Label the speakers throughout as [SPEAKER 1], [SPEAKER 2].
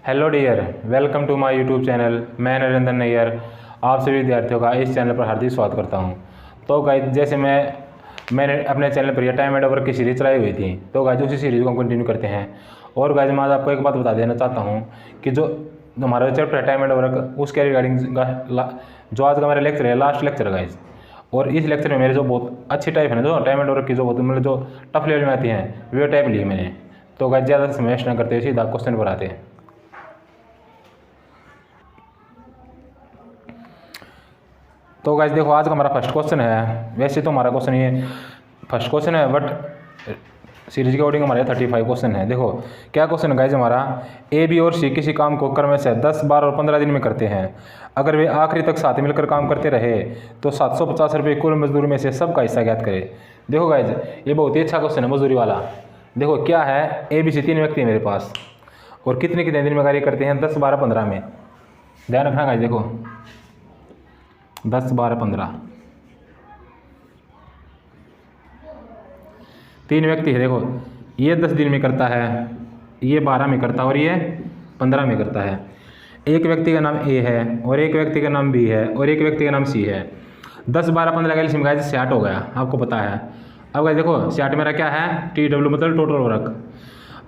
[SPEAKER 1] Hello dear, welcome to my YouTube channel. मैं नरेंद्र नैयर आप सभी विद्यार्थियों का इस चैनल पर हार्दिक स्वागत करता हूं। तो गाइस, जैसे मैंने अपने चैनल पर यह टाइम एंड वर्क की सीरीज चलाई हुई थी, तो गाइस उसी सीरीज़ को हम कंटिन्यू करते हैं। और गाइस, मैं आज आपको एक बात बता देना चाहता हूँ कि जो हमारा चैप्टर है टाइम एंड वर्क, उसके रिगार्डिंग जो आज का मेरा लेक्चर है, लास्ट लेक्चर है गाइस। और इस लेक्चर में मेरे जो बहुत अच्छी टाइप है ना, जो टाइम एंड वर्क की जो बहुत मतलब जो टफ लेवल में आती हैं, वे टाइप ली मैंने। तो गाइस, ज़्यादा समय वेस्ट ना करते हुए सीधा क्वेश्चन पर आते हैं। तो गाइस देखो, आज का हमारा फर्स्ट क्वेश्चन है। वैसे तो हमारा क्वेश्चन ये फर्स्ट क्वेश्चन है, बट सीरीज के अकॉर्डिंग हमारे 35 क्वेश्चन है। देखो क्या क्वेश्चन है गाइस हमारा। ए, बी और सी किसी काम को क्रम से 10, 12 और 15 दिन में करते हैं। अगर वे आखिरी तक साथ मिलकर काम करते रहे तो 750 रुपये कुल मजदूरी में से सबका हिस्सा ज्ञात करें। देखो गाइस, ये बहुत ही अच्छा क्वेश्चन है मजदूरी वाला। देखो क्या है, ए, बी, सी 3 व्यक्ति है मेरे पास, और कितने कितने दिन में कार्य करते हैं, 10, 12, 15 में। ध्यान रखना गाइस, देखो 10, 12, 15 3 व्यक्ति है। देखो ये 10 दिन में करता है, ये 12 में करता है और ये 15 में करता है। एक व्यक्ति का नाम ए है और एक व्यक्ति का नाम बी है और एक व्यक्ति का नाम सी है। 10, 12, 15 का एलसीएम गाइस 60 हो गया, आपको पता है। अब गाइस देखो 60 मेरा क्या है, TW मतलब टोटल वर्क।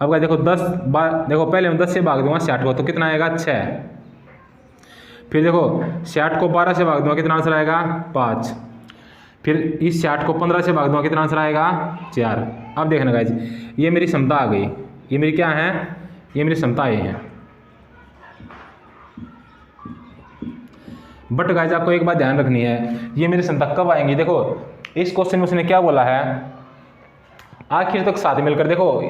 [SPEAKER 1] अब गाइस देखो 10, 12, देखो पहले मैं 10 से भाग दूंगा 60 को, तो कितना आएगा, 6। फिर देखो 60 को 12 से भाग दूंगा, कितना आंसर आएगा, 5। फिर इस 60 को 15 से भाग दूंगा, कितना आंसर आएगा, 4। अब देखना गाइज, ये मेरी क्षमता आ गई। ये मेरी क्या है, ये मेरी क्षमता ये है। बट गाइज आपको एक बात ध्यान रखनी है, ये मेरी क्षमता कब आएंगी। देखो इस क्वेश्चन में उसने क्या बोला है, आखिर तक साथ मिलकर। देखो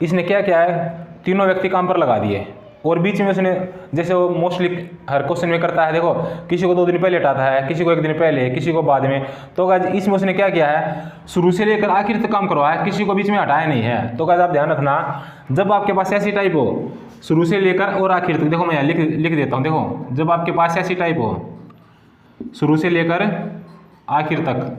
[SPEAKER 1] इसने क्या किया है, तीनों व्यक्ति काम पर लगा दिए, और बीच में उसने, जैसे वो मोस्टली हर क्वेश्चन में करता है, देखो किसी को 2 दिन पहले हटाता है, किसी को 1 दिन पहले, किसी को बाद में। तो गाइस इसमें उसने क्या किया है, शुरू से लेकर आखिर तक काम करवाया, किसी को बीच में हटाया नहीं है। तो गाइस आप ध्यान रखना, जब आपके पास ऐसी टाइप हो, शुरू से लेकर और आखिर तक, देखो मैं यहाँ लिख देता हूँ। देखो जब आपके पास ऐसी टाइप हो, शुरू से लेकर आखिर तक,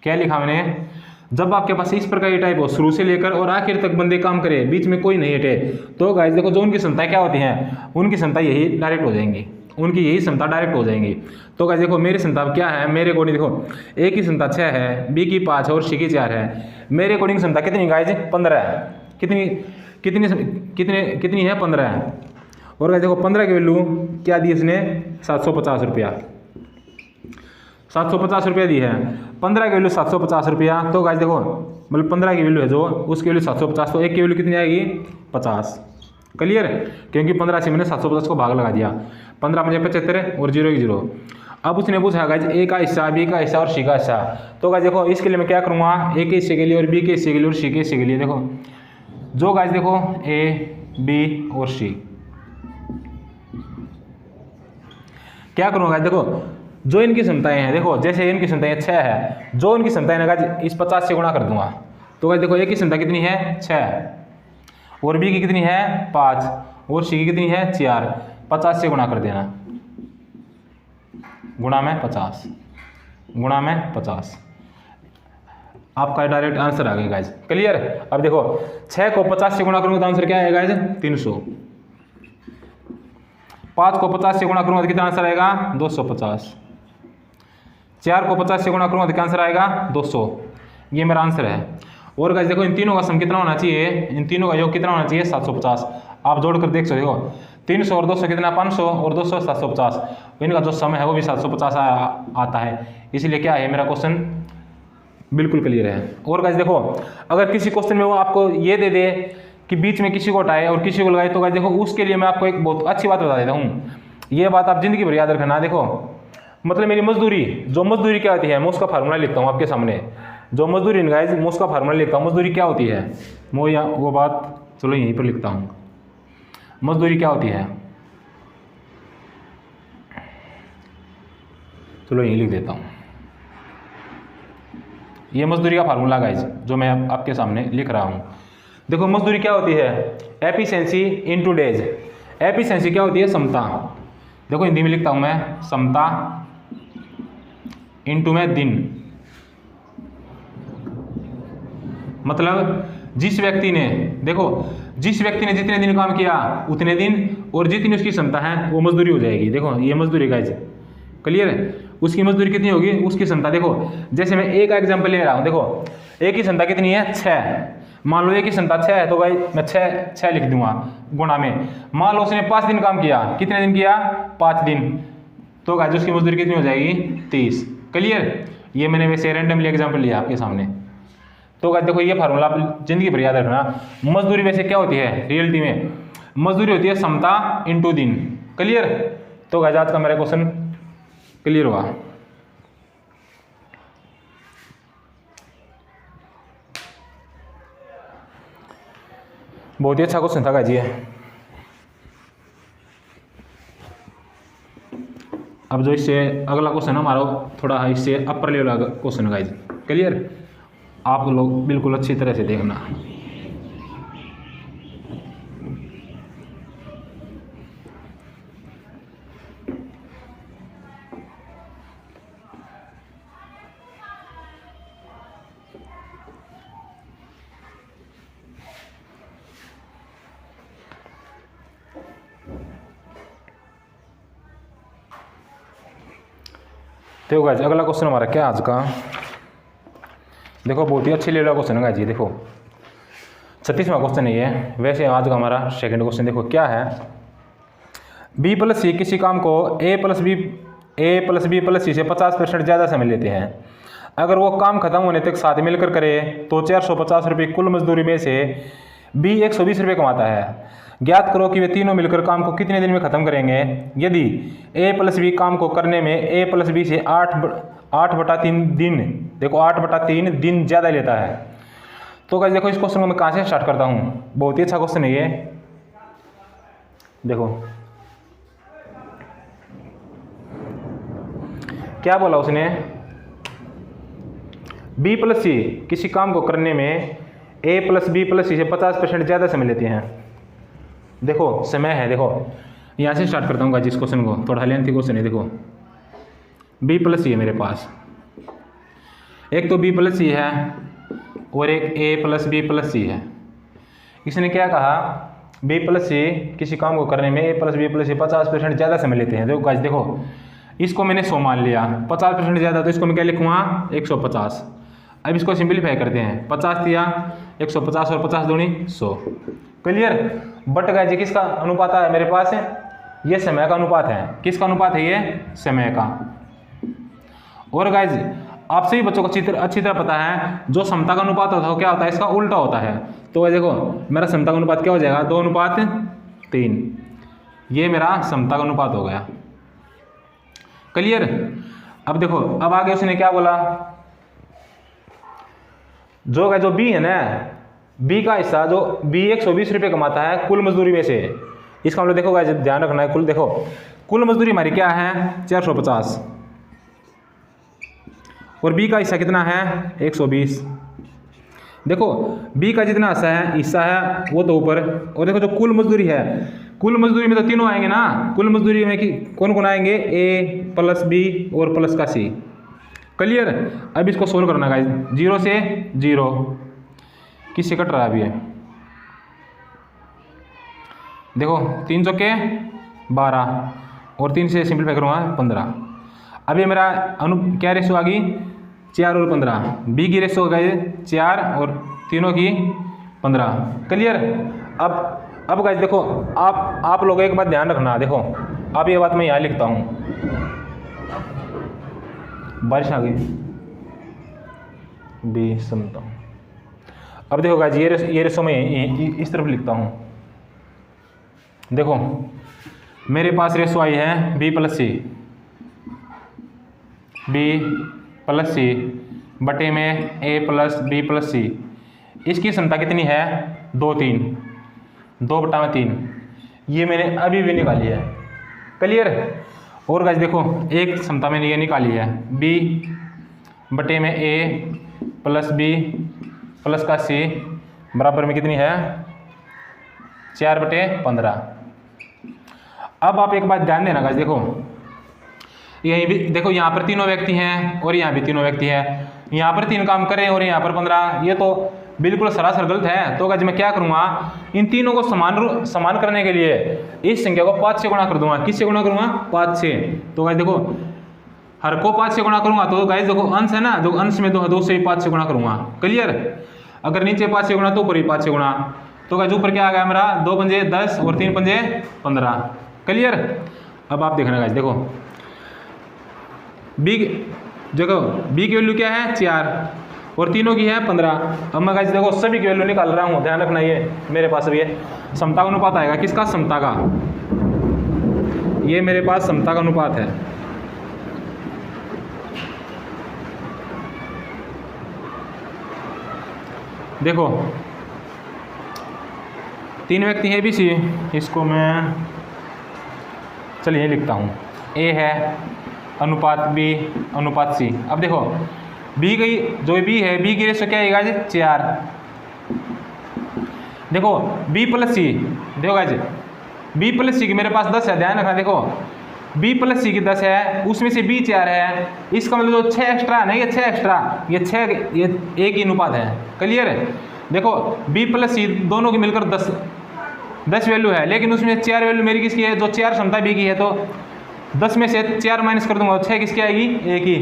[SPEAKER 1] क्या लिखा मैंने, जब आपके पास इस प्रकार की टाइप हो, शुरू से लेकर और आखिर तक बंदे काम करे, बीच में कोई नहीं हटे, तो गाइस देखो जो उनकी क्षमता क्या होती हैं, उनकी क्षमता यही डायरेक्ट हो जाएंगी, उनकी यही क्षमता डायरेक्ट हो जाएंगी। तो गाइस देखो मेरी क्षमता क्या है, मेरे अकॉर्डिंग देखो ए की क्षमता 6 है, बी की 5 है और सी की 4 है। मेरे अकॉर्डिंग क्षमता कितनी गाइस, 15 है। कितनी कितनी कितनी कितनी है, 15 है। और गाइस देखो 15 की वैल्यू क्या दी इसने, 750 रुपया, 750 रुपया दी है। 15 की वैल्यू 750 रुपया। तो गाइस देखो मतलब 15 की वैल्यू है जो, उसकी वैल्यू 750, तो एक की वैल्यू कितनी आएगी, 50। क्लियर, क्योंकि 15 से मैंने 750 को भाग लगा दिया। 15 मुझे 75 और 0 की 0। अब उसने पूछा गाइस ए का हिस्सा, बी का हिस्सा और सी का हिस्सा। तो गाइस देखो इसके लिए मैं क्या करूँगा, ए के हिस्से के लिए और बी के हिस्से के लिए और सी के हिस्से के लिए। देखो जो गाइस देखो ए, बी और सी, क्या करूँगा, देखो जो इनकी क्षमताएं हैं, देखो जैसे इनकी क्षमताएं 6 है, जो इनकी क्षमताएं ना गाइस इस 50 से गुणा कर दूंगा। तो गाइस देखो ए की क्षमता कितनी है, 6, और बी की कितनी है, 5, और सी की कितनी है, 4। 50 से गुणा कर देना, गुणा में 50, गुणा में 50, आपका डायरेक्ट आंसर आ गया गाइस। क्लियर। अब देखो 6 को 50 से गुणा करूंगा तो आंसर क्या आएगा गाइस, 300। 5 को 50 से गुणा करूंगा तो कितना आंसर आएगा, 250। 4 को 50 से गुणा करूंगा तो क्या आंसर आएगा, 200। ये मेरा आंसर है। और गाइस देखो इन तीनों का सम कितना होना चाहिए, इन तीनों का योग कितना होना चाहिए, 750। आप जोड़कर देख सकते हो, 300 और 200 कितना, 500 और 200 750। इनका जो सम है वो भी 750 आता है। इसलिए क्या है, मेरा क्वेश्चन बिल्कुल क्लियर है। और गाइस देखो अगर किसी क्वेश्चन में वो आपको ये दे दे कि बीच में किसी को हटाए और किसी को लगाए, तो गाइस देखो उसके लिए मैं आपको एक बहुत अच्छी बात बता देता हूँ। ये बात आप जिंदगी भर याद रखना। देखो मतलब मेरी मजदूरी, जो मजदूरी क्या होती है, मैं उसका फार्मूला लिखता हूँ आपके सामने। जो मजदूरी गाइस, मैं उसका फार्मूला लिखता हूँ। मजदूरी क्या होती है, वो बात चलो यहीं पर लिखता हूँ। मजदूरी क्या होती है, चलो यहीं लिख देता हूँ। ये मजदूरी का फार्मूला गाइस जो मैं आपके सामने लिख रहा हूँ। देखो मजदूरी क्या होती है, एफिशिएंसी इनटू डेज। एफिशिएंसी क्या होती है, क्षमता। देखो हिंदी में लिखता हूँ मैं, क्षमता इनटू में दिन। मतलब जिस व्यक्ति ने जितने दिन काम किया उतने दिन, और जितनी उसकी क्षमता है वो मजदूरी हो जाएगी। देखो ये मजदूरी गाइज, क्लियर है। उसकी मजदूरी कितनी होगी, उसकी क्षमता। देखो जैसे मैं एक का एग्जाम्पल ले रहा हूँ, देखो एक की क्षमता कितनी है 6, मान लो एक की क्षमता 6 है, तो भाई मैं 6 लिख दूंगा गुणा में। मान लो उसने 5 दिन काम किया, कितने दिन किया 5 दिन, तो गाइस उसकी मजदूरी कितनी हो जाएगी 30। क्लियर, ये मैंने वैसे रैंडमली एग्जाम्पल लिया आपके सामने। तो गाइस देखो ये फार्मूला आप जिंदगी भर याद रखना। मजदूरी वैसे क्या होती है रियलिटी में, मजदूरी होती है क्षमता इंटू दिन। क्लियर, तो गाइस आज का मेरा क्वेश्चन क्लियर हुआ। बहुत ही अच्छा क्वेश्चन था गाइस ये। अब जो इससे अगला क्वेश्चन हमारा थोड़ा इससे अपर लेवल का क्वेश्चन गाइस। क्लियर, आप लोग बिल्कुल अच्छी तरह से देखना। तो गाइस अगला क्वेश्चन हमारा क्या आज का, देखो बहुत ही अच्छी लेवल का क्वेश्चन है गाइस ये। देखो 36वां क्वेश्चन है ये। वैसे आज का हमारा सेकंड क्वेश्चन देखो क्या है, बी प्लस सी किसी काम को ए प्लस बी प्लस सी से 50% ज़्यादा समय लेते हैं। अगर वो काम खत्म होने तक साथ मिलकर करे तो 450 रुपये कुल मजदूरी में से बी 120 रुपये कमाता है। ज्ञात करो कि वे तीनों मिलकर काम को कितने दिन में खत्म करेंगे। यदि ए प्लस बी काम को करने में ए प्लस बी से 8/3 दिन, देखो 8/3 दिन ज़्यादा लेता है। तो गाइस देखो इस क्वेश्चन को मैं कहाँ से स्टार्ट करता हूँ, बहुत ही अच्छा क्वेश्चन है ये। देखो क्या बोला उसने, बी प्लस सी किसी काम को करने में ए प्लस बी प्लस सी से 50% ज़्यादा समय लेते हैं। देखो समय है, देखो यहाँ से स्टार्ट करता हूँ गाइस इस क्वेश्चन को, थोड़ा लेंथी क्वेश्चन है। देखो बी प्लस सी है मेरे पास, एक तो बी प्लस सी है और एक ए प्लस बी प्लस सी है। इसने क्या कहा, बी प्लस सी किसी काम को करने में ए प्लस बी प्लस सी 50% ज़्यादा समय लेते हैं। देखो गाइस देखो इसको मैंने 100 मान लिया, 50% ज़्यादा, तो इसको मैं क्या लिखूँगा 150। अब इसको सिंपलीफाई करते हैं, 50 दिया 150 और 50 दूनी 100। क्लियर, बट गाइस ये किसका अनुपात है मेरे पास है, ये समय का अनुपात है। किसका अनुपात है ये, समय का। और गाइस आप सभी बच्चों को अच्छी तरह पता है जो समता का अनुपात होता है क्या होता है, इसका उल्टा होता है। तो देखो मेरा समता का अनुपात क्या हो जाएगा 2:3, ये मेरा समता का अनुपात हो गया। क्लियर, अब देखो अब आगे उसने क्या बोला, जो बी है ना, बी का हिस्सा जो बी 120 रुपये कमाता है कुल मजदूरी में से। इसका मतलब देखो गाइस ध्यान रखना है, कुल देखो कुल मजदूरी हमारी क्या है 450 और बी का हिस्सा कितना है 120। देखो बी का जितना हिस्सा है वो तो ऊपर, और देखो जो कुल मजदूरी है, कुल मजदूरी में तो तीनों आएंगे ना, कुल मजदूरी में कि कौन कौन आएंगे, ए प्लस बी और प्लस का सी। क्लियर, अब इसको सोल्व करना गाइस, 0 से 0 किससे कट रहा है अभी है, देखो 3 चौके 12 और 3 से सिंपलीफाई करूँगा 15। अब ये मेरा क्या रेशो आ गई 4 और 15, बी की रेशो हो गई 4 और तीनों की 15। क्लियर, अब गाइस देखो आप लोग एक बात ध्यान रखना, देखो अब ये बात मैं यहाँ लिखता हूँ, बारिश आ गई बी समता हूँ। अब देखो गाइस ये रेशो मैं इस तरफ लिखता हूँ। देखो मेरे पास रेशो आई है बी प्लस सी बटे में ए प्लस बी प्लस सी। इसकी क्षमता कितनी है 2/3, ये मैंने अभी भी निकाली है। क्लियर, और गाइस देखो एक क्षमता मैंने ये निकाली है बी बटे में ए प्लस बी प्लस का सी बराबर में कितनी है 4/15। अब आप एक बात ध्यान देना गाइस, देखो यहीं भी देखो यहाँ पर तीनों व्यक्ति हैं और यहाँ भी तीनों व्यक्ति हैं, यहाँ पर 3 काम करें और यहाँ पर 15, ये तो बिल्कुल सरासर गलत है। तो गाइज मैं क्या करूँगा, इन तीनों को समान करने के लिए इस संख्या को 5 से गुणा कर दूंगा। किससे गुणा करूँगा? 5 से। तो गाइज देखो हर को 5 से गुणा करूँगा तो गाइज देखो अंश है ना, जो अंश में 2 से 5 से गुणा करूँगा। क्लियर? अगर नीचे 5 से गुणा तो ऊपर ही 5 से गुणा। तो गाइज ऊपर क्या आ गया मेरा, 2 पंजे 10 और 3 पंजे 15। क्लियर? अब आप देखना गाइज, देखो बी की वैल्यू क्या है 4 और तीनों की है 15। अब मैं गाइस देखो सभी की वैल्यू निकाल रहा हूँ, ध्यान रखना ये मेरे पास भी है समता का अनुपात आएगा। किसका? समता का। ये मेरे पास समता का अनुपात है। देखो 3 व्यक्ति है ABC, इसको मैं चलिए लिखता हूँ। A है अनुपात B अनुपात C। अब देखो B की जो B है, B की रेशो क्या है गाइज 4। देखो B प्लस C, देखो गाइज B प्लस C की मेरे पास 10 है, ध्यान रखना। देखो B प्लस C की 10 है, उसमें से B 4 है, इसका मतलब जो 6 एक्स्ट्रा नहीं, ये 6 एक्स्ट्रा, ये 6 ये एक ही अनुपात है। क्लियर है? देखो B प्लस C दोनों की मिलकर 10 वैल्यू है, लेकिन उसमें 4 वैल्यू मेरी किसकी है, जो 4 क्षमता B की है। तो 10 में से 4 माइनस कर दूंगा, 6 किसकी आएगी? एक ही।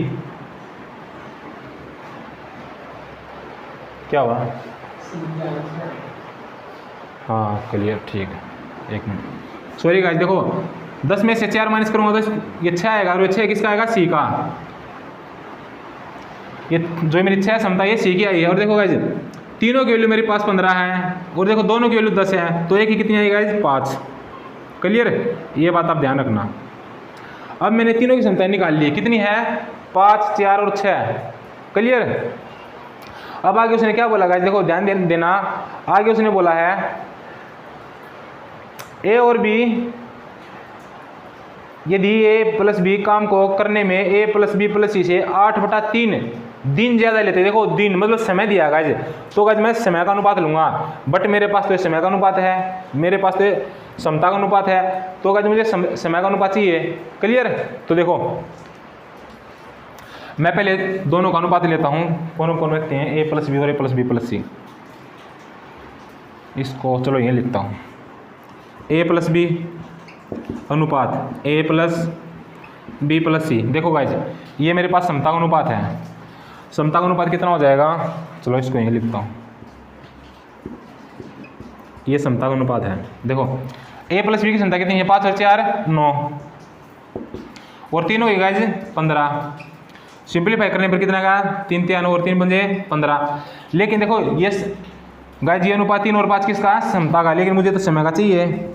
[SPEAKER 1] क्या हुआ? हाँ क्लियर, ठीक है। 1 मिनट, सॉरी गाइस। देखो 10 में से 4 माइनस करूँगा तो ये 6 आएगा, और ये 6 किसका आएगा? C का। ये जो मेरी 6 क्षमता ये C की आई है। और देखो गाइस तीनों की वैल्यू मेरे पास 15 है, और देखो दोनों की वैल्यू 10 है, तो एक ही कितनी आई गाइस? 5। क्लियर? ये बात आप ध्यान रखना। अब मैंने तीनों की क्षमताएं निकाल ली, कितनी है? 5, 4 और 6। क्लियर? अब आगे उसने क्या बोला गाइस, देखो ध्यान देना। आगे उसने बोला है A और B, यदि A प्लस B काम को करने में A plus B plus C से 8/3 दिन ज़्यादा लेते हैं। देखो दिन मतलब समय दिया गाइस, तो गाइस मैं समय का अनुपात लूँगा, बट मेरे पास तो समय का अनुपात है, मेरे पास तो समता का अनुपात है। तो गाइस मुझे समय का अनुपात चाहिए। क्लियर? तो देखो मैं पहले दोनों का अनुपात लेता हूँ। कौन कौन व्यक्ति हैं? A प्लस B और A plus B plus C। इसको चलो ये लिखता हूँ, A प्लस B अनुपात A plus B plus C। देखो गाइस ये मेरे पास समता का अनुपात है। समता का अनुपात कितना हो जाएगा? चलो इसको यहीं लिखता हूँ, ये समता का अनुपात है। देखो A प्लस B की क्षमता कितनी है? 5 और 4 9, और तीनों की गाइस 15। सिंपलीफाई करने पर कितना का? 3 3 और 3 पंजे 15। लेकिन देखो ये गाइस ये अनुपात 3 और 5 किसका? समता का। लेकिन मुझे तो समय का चाहिए।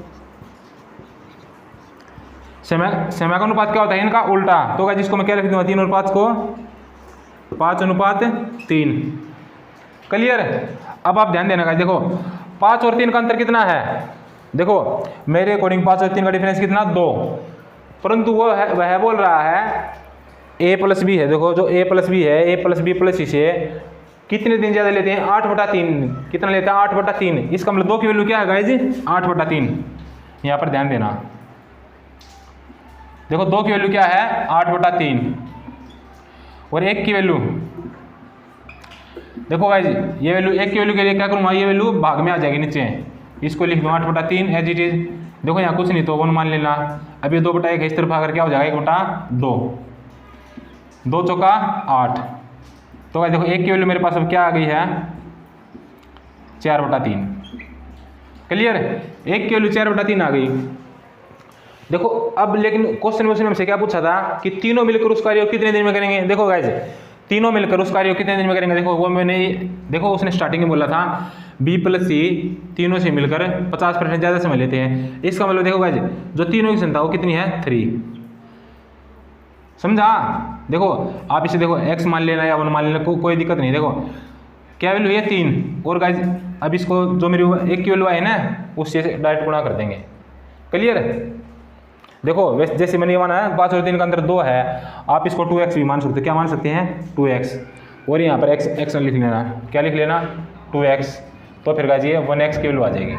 [SPEAKER 1] समय का अनुपात क्या होता है? इनका उल्टा। तो गाइस इसको मैं क्या लिख दूंगा? 3 और 5 को 5/3। क्लियर? अब आप ध्यान देना गाइस, देखो 5 और 3 का अंतर कितना है? देखो मेरे अकॉर्डिंग 5 और 3 का डिफरेंस कितना? 2, परंतु वह बोल रहा है A प्लस B है। देखो जो A प्लस B है, A plus B plus C से कितने दिन ज़्यादा लेते हैं? 8/3। कितना लेते हैं? 8/3। इसका मतलब 2 की वैल्यू क्या है गाइस? 8/3। यहाँ पर ध्यान देना। देखो 2 की वैल्यू क्या है? 8/3। और 1 की वैल्यू देखो गाइस, ये वैल्यू 1 की वैल्यू के लिए क्या करूँगा? ये वैल्यू भाग में आ जाएगी नीचे, इसको लिख दूँ 8/3 एज इट इज। देखो यहाँ कुछ नहीं तो 1 मान लेना। अब ये 2/1 है, इस तरफ आकर क्या हो जाएगा? 1/2। 2 चौका 8। तो गाइस देखो 1 की वैल्यू मेरे पास अब क्या आ गई है? 4/3। क्लियर? 1 की वैल्यू 4/3 आ गई। देखो अब लेकिन क्वेश्चन हमसे क्या पूछा था कि तीनों मिलकर उस कार्य को कितने दिन में करेंगे? देखो गाइस तीनों मिलकर उस कार्य को कितने दिन में करेंगे? देखो वो मैंने, देखो उसने स्टार्टिंग में बोला था B प्लस C तीनों से मिलकर 50% ज़्यादा समय लेते हैं। इसका मतलब देखो गाइस जो तीनों की संख्या वो कितनी है? 3। समझा? देखो आप इसे देखो x मान लेना या 1 मान लेना, कोई दिक्कत नहीं। देखो क्या वैल्यू है? 3। और गाइस अब इसको जो मेरी 1 की वैल्यू आई ना, उससे डायरेक्ट गुणा कर देंगे। क्लियर? देखो जैसे मैंने ये माना है 5 और 3 का अंतर 2 है, आप इसको 2x भी मान सकते हैं। क्या मान सकते हैं? 2x। और यहाँ पर x लिख लेना। क्या लिख लेना? 2x। तो फिर गाइस ये 1x की वैल्यू आ जाएगी।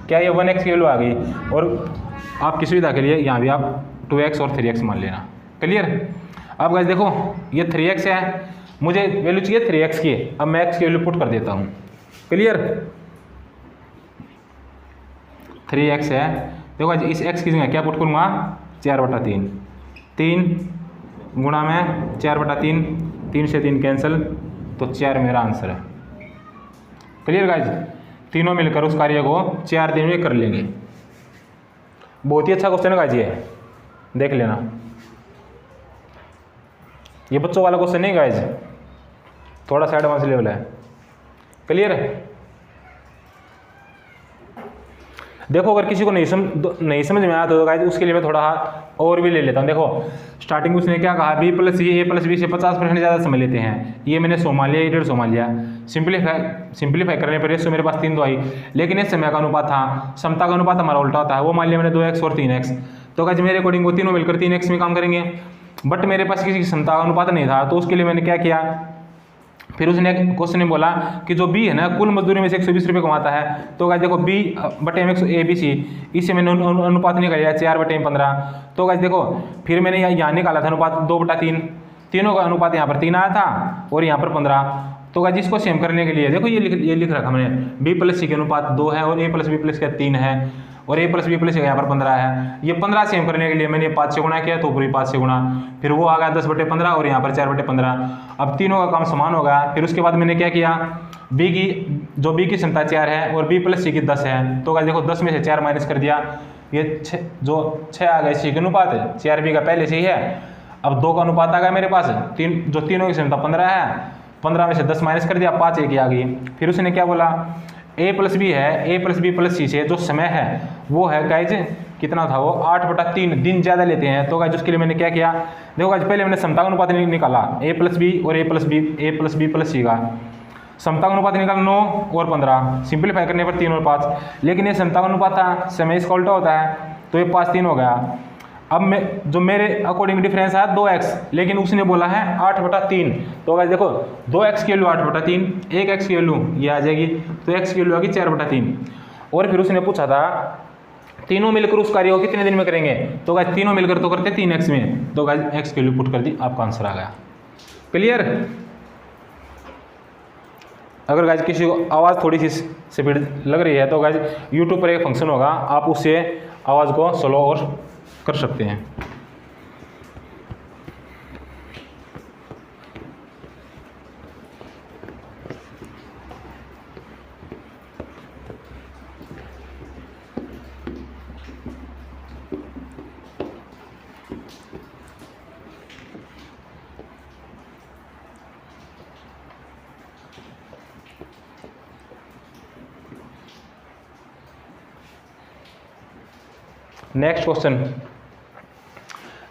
[SPEAKER 1] क्या ये 1x की वैल्यू आ गई? और आपकी सुविधा के लिए यहाँ भी आप 2x और 3x मान लेना। क्लियर? अब गाइस देखो ये 3x है, मुझे वैल्यू चाहिए 3x की, अब मैं x की वैल्यू पुट कर देता हूँ। क्लियर, 3x है। देखो आज इस x की जगह क्या पुट करूँगा, 4/3, 3 गुणा में 4/3, 3 से 3 कैंसिल, तो 4 मेरा आंसर है। क्लियर गाइज, तीनों मिलकर उस कार्य को 4 दिन में कर लेंगे। बहुत ही अच्छा क्वेश्चन है गाइज, ये देख लेना, ये बच्चों वाला क्वेश्चन नहीं गाइज, थोड़ा सा एडवांस लेवल है। क्लियर है। देखो अगर किसी को नहीं समझ में आया तो गाइज उसके लिए मैं थोड़ा और भी ले लेता हूँ। देखो स्टार्टिंग उसने क्या कहा, b + c a + b से 50% ज़्यादा समय लेते हैं। ये मैंने 100 मान लिया, ये 150 मान लिया। सिंप्लीफाई करने पर रेशियो मेरे पास 3 2 आई, लेकिन इस समय का अनुपात था, समता का अनुपात हमारा उल्टा होता है, वो मान लिया मैंने 2x और 3x। तो गाइज मेरे अकॉर्डिंग वो तीनों मिलकर 3x में काम करेंगे, बट मेरे पास किसी की समता का अनुपात नहीं था, तो उसके लिए मैंने क्या किया, फिर उसने क्वेश्चन में बोला कि जो बी है ना कुल मजदूरी में से 120 रुपये कमाता है, तो गाइस देखो बी बटे एम ए बी सी, इससे मैंने अनुपात निकाल लिया 4/15। तो गाइस देखो फिर मैंने यहाँ निकाला था अनुपात 2/3, तीनों का अनुपात यहाँ पर 3 आया था और यहाँ पर 15। तो गाइस इसको सेम करने के लिए देखो ये लिख रखा मैंने, b + c के अनुपात 2 है और a + b + का 3 है और a + b + यहाँ पर 15 है। ये 15 सेम करने के लिए मैंने 5 से गुणा किया, तो पूरी 5 से गुणा, फिर वो आ गया 10/15 और यहाँ पर 4/15। अब तीनों का काम समान हो गया। फिर उसके बाद मैंने क्या किया, b की क्षमता 4 है और b + c की 10 है। तो गाइस देखो 10 में से 4 माइनस कर दिया, ये 6 आ गए c के अनुपात, 4b का पहले से ही है। अब 2 का अनुपात आ गया मेरे पास, तीनों की क्षमता 15 है, 15 में से 10 माइनस कर दिया, 5 एक आ गई। फिर उसने क्या बोला, a + b है, a + b + c से जो समय है वो है गाइज कितना था, वो 8/3 दिन ज़्यादा लेते हैं। तो गाइज उसके लिए मैंने क्या किया, देखो गाइज पहले मैंने समता का अनुपात निकाला a + b और a + b + c का समता का अनुपात निकाला 9 और 15, सिंपलीफाई करने पर 3 और 5, लेकिन ये समता का अनुपात था, समय इसका उल्टा होता है, तो ये 5 3 हो गया। अब जो मेरे अकॉर्डिंग डिफरेंस है 2x, लेकिन उसने बोला है 8/3। तो गाइस देखो 2x की वैल्यू 8/3, 1x की वैल्यू ये आ जाएगी, तो x की वैल्यू आ गई 4/3। और फिर उसने पूछा था तीनों मिलकर उस कार्य को कितने दिन में करेंगे, तो गाइस तीनों मिलकर तो करते 3x में, तो गाइस x की वैल्यू पुट कर दी, आपका आंसर आ गया। क्लियर। अगर गाइस किसी को आवाज़ थोड़ी सी स्पीड लग रही है तो गाइस यूट्यूब पर एक फंक्शन होगा, आप उससे आवाज़ को स्लो और कर सकते हैं।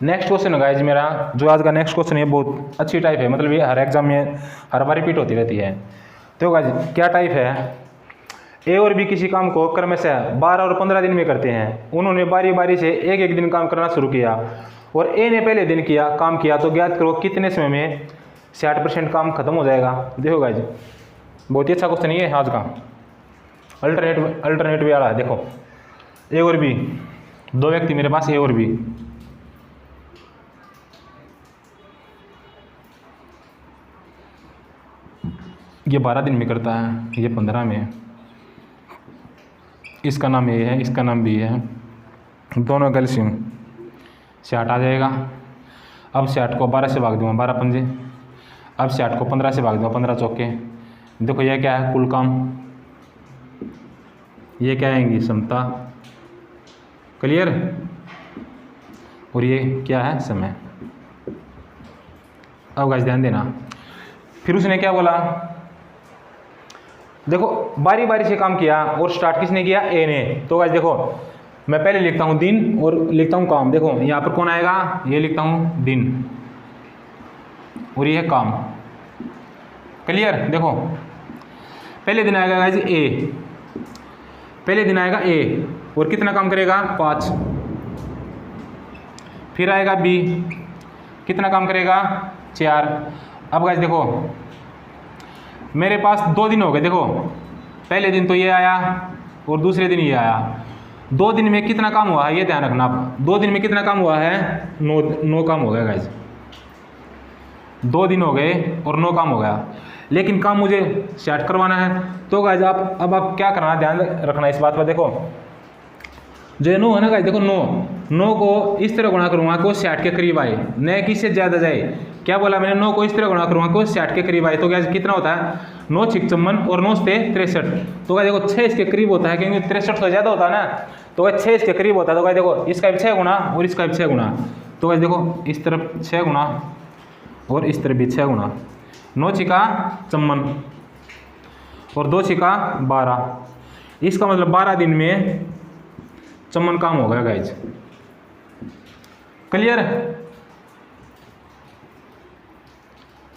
[SPEAKER 1] नेक्स्ट क्वेश्चन गाइज मेरा जो आज का नेक्स्ट क्वेश्चन है बहुत अच्छी टाइप है, मतलब ये हर एग्जाम में हर बार रिपीट होती रहती है। तो गाइज क्या टाइप है, ए और बी किसी काम को क्रमशः 12 और 15 दिन में करते हैं। उन्होंने बारी बारी से एक एक दिन काम करना शुरू किया और ए ने पहले दिन काम किया, तो ज्ञात करो कितने समय में 60% काम खत्म हो जाएगा। देखो गाइज बहुत ही अच्छा क्वेश्चन ये है आज का, अल्टरनेटिव वाला है। देखो ए और बी, दो व्यक्ति मेरे पास ए और बी, ये 12 दिन में करता है, ये 15 में, इसका नाम ए है, इसका नाम बी है, दोनों कैल्शियम 60 आ जाएगा। अब 60 को 12 से भाग दूंगा, 12 पंजे, अब 60 को 15 से भाग दूंगा, 15 चौके। देखो यह क्या है, कुल काम, ये क्या आएंगी, समता। क्लियर। और ये क्या है, समय। अब गाइस ध्यान देना, फिर उसने क्या बोला, देखो बारी बारी से काम किया और स्टार्ट किसने किया, ए ने। तो गाइस देखो मैं पहले लिखता हूँ दिन और लिखता हूँ काम। देखो यहाँ पर कौन आएगा, ये लिखता हूँ दिन और ये है काम। क्लियर। देखो पहले दिन आएगा गाइस ए, पहले दिन आएगा ए और कितना काम करेगा, 5। फिर आएगा बी, कितना काम करेगा, 4। अब गाइस देखो मेरे पास 2 दिन हो गए। देखो पहले दिन तो ये आया और दूसरे दिन ये आया, 2 दिन में कितना काम हुआ है ये ध्यान रखना आप। 2 दिन में कितना काम हुआ है, 9 काम हो गया गाइस। 2 दिन हो गए और 9 काम हो गया, लेकिन काम मुझे 60 करवाना है। तो गाइज आप क्या करना, ध्यान रखना इस बात पर। देखो जो 9 है ना गाइज, देखो 9 को इस तरह गुणा करूँगा कि वो 60 के करीब आए, न कि इससे ज़्यादा जाए। क्या बोला मैंने, 9 को इस तरह गुणा करूँगा कि वो 60 के करीब आए। तो गाइज कितना होता है, 9 6 54 और 9 से 63। तो गाइज देखो 6 इसके करीब होता है, क्योंकि 63 तो ज़्यादा होता है ना, तो गाइज 6 इसके करीब होता है। तो गाइज देखो इसका भी 6 गुना और इसका भी 6 गुना। तो गाइज देखो इस तरफ 6 गुना और इस तरफ भी 6 गुना। 9 छिका 54 और 2 छिका 12। इसका मतलब 12 दिन में 54 काम हो गया गाइज। क्लियर?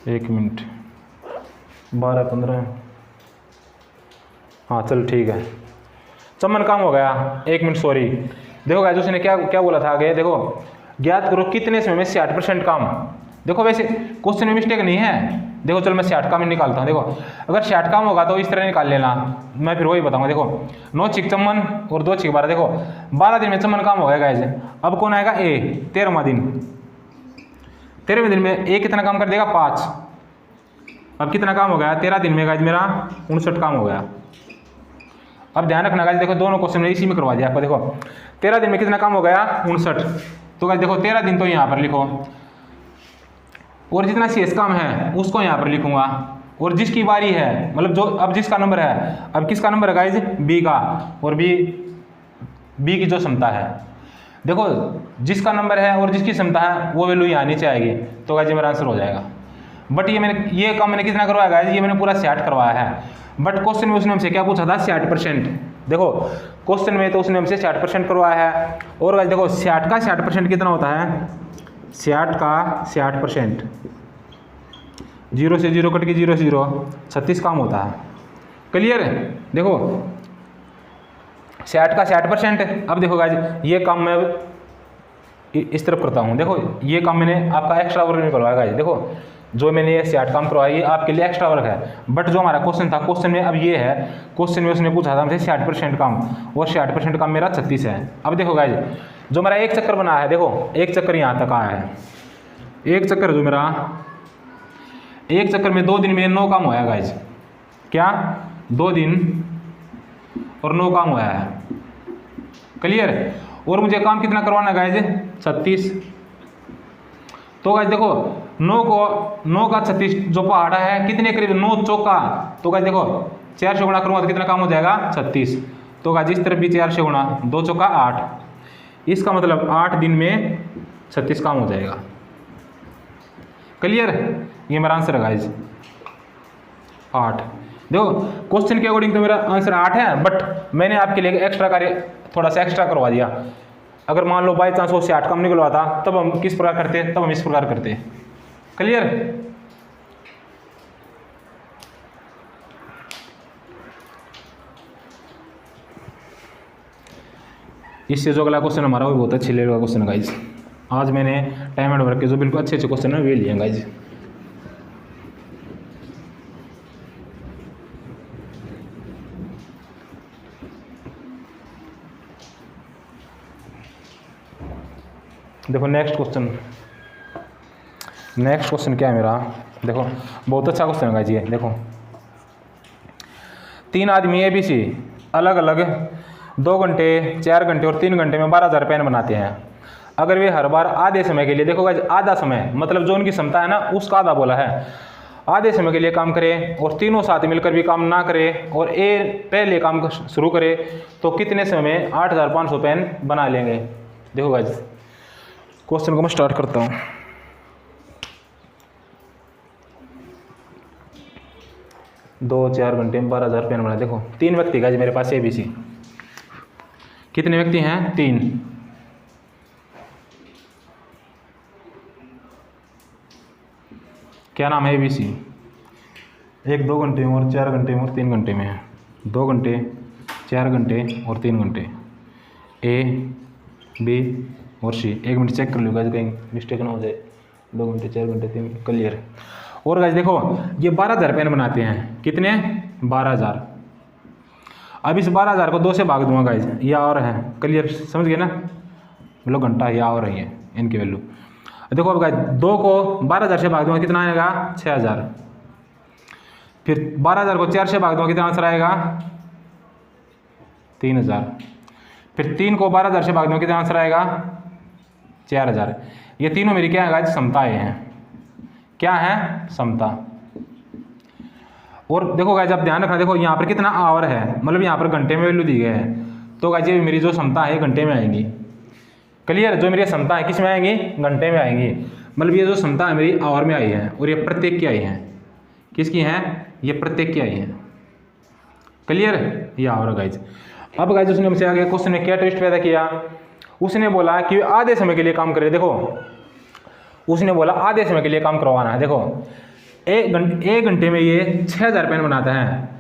[SPEAKER 1] 1 मिनट, 12 15, हाँ चल ठीक है, 54 काम हो गया। 1 मिनट सॉरी। देखो गाइज उसने क्या बोला था आगे, देखो ज्ञात करो कितने समय में 60% काम। देखो वैसे क्वेश्चन में मिस्टेक नहीं है। देखो चलो मैं 60 काम निकालता हूँ। देखो अगर 60 काम होगा तो इस तरह निकाल लेना, मैं फिर वही बताऊंगा। देखो 9 छिक 54 और 2 छिक 12। देखो 12 दिन में 54 काम हो गया गाइज। अब कौन आएगा, ए 13वां दिन। 13वें दिन में ए कितना काम कर देगा, 5। अब कितना काम हो गया 13 दिन में गाइज, मेरा 59 काम हो गया। अब ध्यान रखना गाइज, देखो दोनों क्वेश्चन में इसी में करवा दिया आपको। देखो 13 दिन में कितना काम हो गया, 59। तो गाइज देखो 13 दिन तो यहाँ पर लिखो, और जितना शेष काम है उसको यहाँ पर लिखूंगा, और जिसकी बारी है मतलब जो अब जिसका नंबर है, अब किसका नंबर है गाइज, बी का, और बी की जो क्षमता है। देखो जिसका नंबर है और जिसकी क्षमता है वो वैल्यू यहाँ नीचे आएगी। तो गाइज मेरा आंसर हो जाएगा। बट ये काम मैंने कितना करवाया गाइज, ये मैंने पूरा 60 करवाया है। बट क्वेश्चन में उसने हमसे क्या पूछा था, 60%। देखो क्वेश्चन में तो उसने हमसे 60% करवाया है। और गाइज देखो 60 का 60% कितना होता है, 60 का 60%, 0 से 0 कट के 0 से 0, 36 काम होता है। क्लियर है? देखो 60 का 60%। अब देखो गाइज ये काम मैं इस तरफ करता हूँ। देखो ये काम मैंने आपका एक्स्ट्रा वर्क निकलवाया गाइज। देखो जो मैंने ये 60 काम करवाया ये आपके लिए एक्स्ट्रा वर्क है। बट जो हमारा क्वेश्चन था, क्वेश्चन में अब ये है, क्वेश्चन में उसने पूछा था हमसे 60% काम, और 60% काम मेरा 36 है। अब देखो गाइज जो मेरा एक चक्कर बना है, देखो एक चक्कर यहाँ तक आया है। एक चक्कर जो मेरा, एक चक्कर में 2 दिन में 9 काम हुआ है गाइज। क्या, 2 दिन और 9 काम हुआ है। क्लियर? और मुझे काम कितना करवाना है गाइज, 36। तो गाइज देखो 9 का 36 जो पहाड़ा है कितने करीब, 9 चौका। तो गाइज देखो 4 से गुणा करूँगा तो कितना काम हो जाएगा, 36। तो गाइज इस तरफ भी 4 से गुणा, 2 चौका 8। इसका मतलब 8 दिन में 36 काम हो जाएगा। क्लियर? ये मेरा आंसर है गाइज 8। देखो क्वेश्चन के अकॉर्डिंग तो मेरा आंसर 8 है, बट मैंने आपके लिए एक्स्ट्रा कार्य थोड़ा सा एक्स्ट्रा करवा दिया। अगर मान लो बाई चांस वो 60 कम निकलवाता तब हम किस प्रकार करते, तब हम इस प्रकार करते। क्लियर? इससे जो अगला क्वेश्चन हमारा वो बहुत अच्छे लेवल का क्वेश्चन है गाइज। आज मैंने टाइम एंड वर्क के जो बिल्कुल अच्छे क्वेश्चन है वे लिए हैं गाइज। देखो नेक्स्ट क्वेश्चन क्या है मेरा, देखो बहुत अच्छा क्वेश्चन है गाइज ये। देखो 3 आदमी ABC अलग अलग 2 घंटे, 4 घंटे और 3 घंटे में 12,000 पेन बनाते हैं। अगर वे हर बार आधे समय के लिए, देखो गाइज आधा समय मतलब जो उनकी क्षमता है ना उसका आधा बोला है, आधे समय के लिए काम करें और तीनों साथ मिलकर भी काम ना करें और ए पहले काम शुरू करे, तो कितने समय में 8,500 पेन बना लेंगे। देखो गाइज क्वेश्चन को मैं स्टार्ट करता हूँ। दो 4 घंटे में 12,000 पेन बना। देखो 3 व्यक्ति गाइज मेरे पास ABC। कितने व्यक्ति हैं, 3। क्या नाम है ABC। एक 2 घंटे में और 4 घंटे में और 3 घंटे में है। 2 घंटे, 4 घंटे और 3 घंटे, A, B और C। 1 मिनट चेक कर लो गाइज कहीं मिस्टेक ना हो जाए। 2 घंटे, 4 घंटे, 3। क्लियर? और गाइज देखो ये 12,000 पेन बनाते हैं। कितने, 12,000। अब इस 12,000 को 2 से भाग दूंगा गाइज, ये और है। क्लियर? समझ गए ना, मतलब घंटा या और रही है इनकी वैल्यू। देखो अब गाइस 2 को 12,000 से भाग दूंगा कितना आएगा 6,000। फिर 12,000 को 4 से भाग दूंगा कितना आंसर आएगा 3,000। फिर 3 को 12,000 से भाग दूंगा कितना आंसर आएगा 4,000। ये तीनों मेरी क्या है गाइस समताएं हैं। क्या है समता। और देखो गाइस आप ध्यान रखना, देखो यहाँ पर कितना आवर है, मतलब यहाँ पर घंटे में वैल्यू दी गई है, तो गाइस ये मेरी जो समता है घंटे में आएंगी। क्लियर, जो मेरी समता है किस में आएंगी घंटे में आएंगी। मतलब ये जो समता है मेरी आवर में आई है और ये प्रत्येक की आई है। किसकी है ये प्रत्येक की आई है। क्लियर, ये आवर गाइस। अब गाइस उसने हमसे आगे क्वेश्चन में क्या ट्विस्ट पैदा किया, उसने बोला कि आधे समय के लिए काम करे। देखो उसने बोला आधे समय के लिए काम करवाना है। देखो एक घंटे में ये 6,000 पेन बनाता है।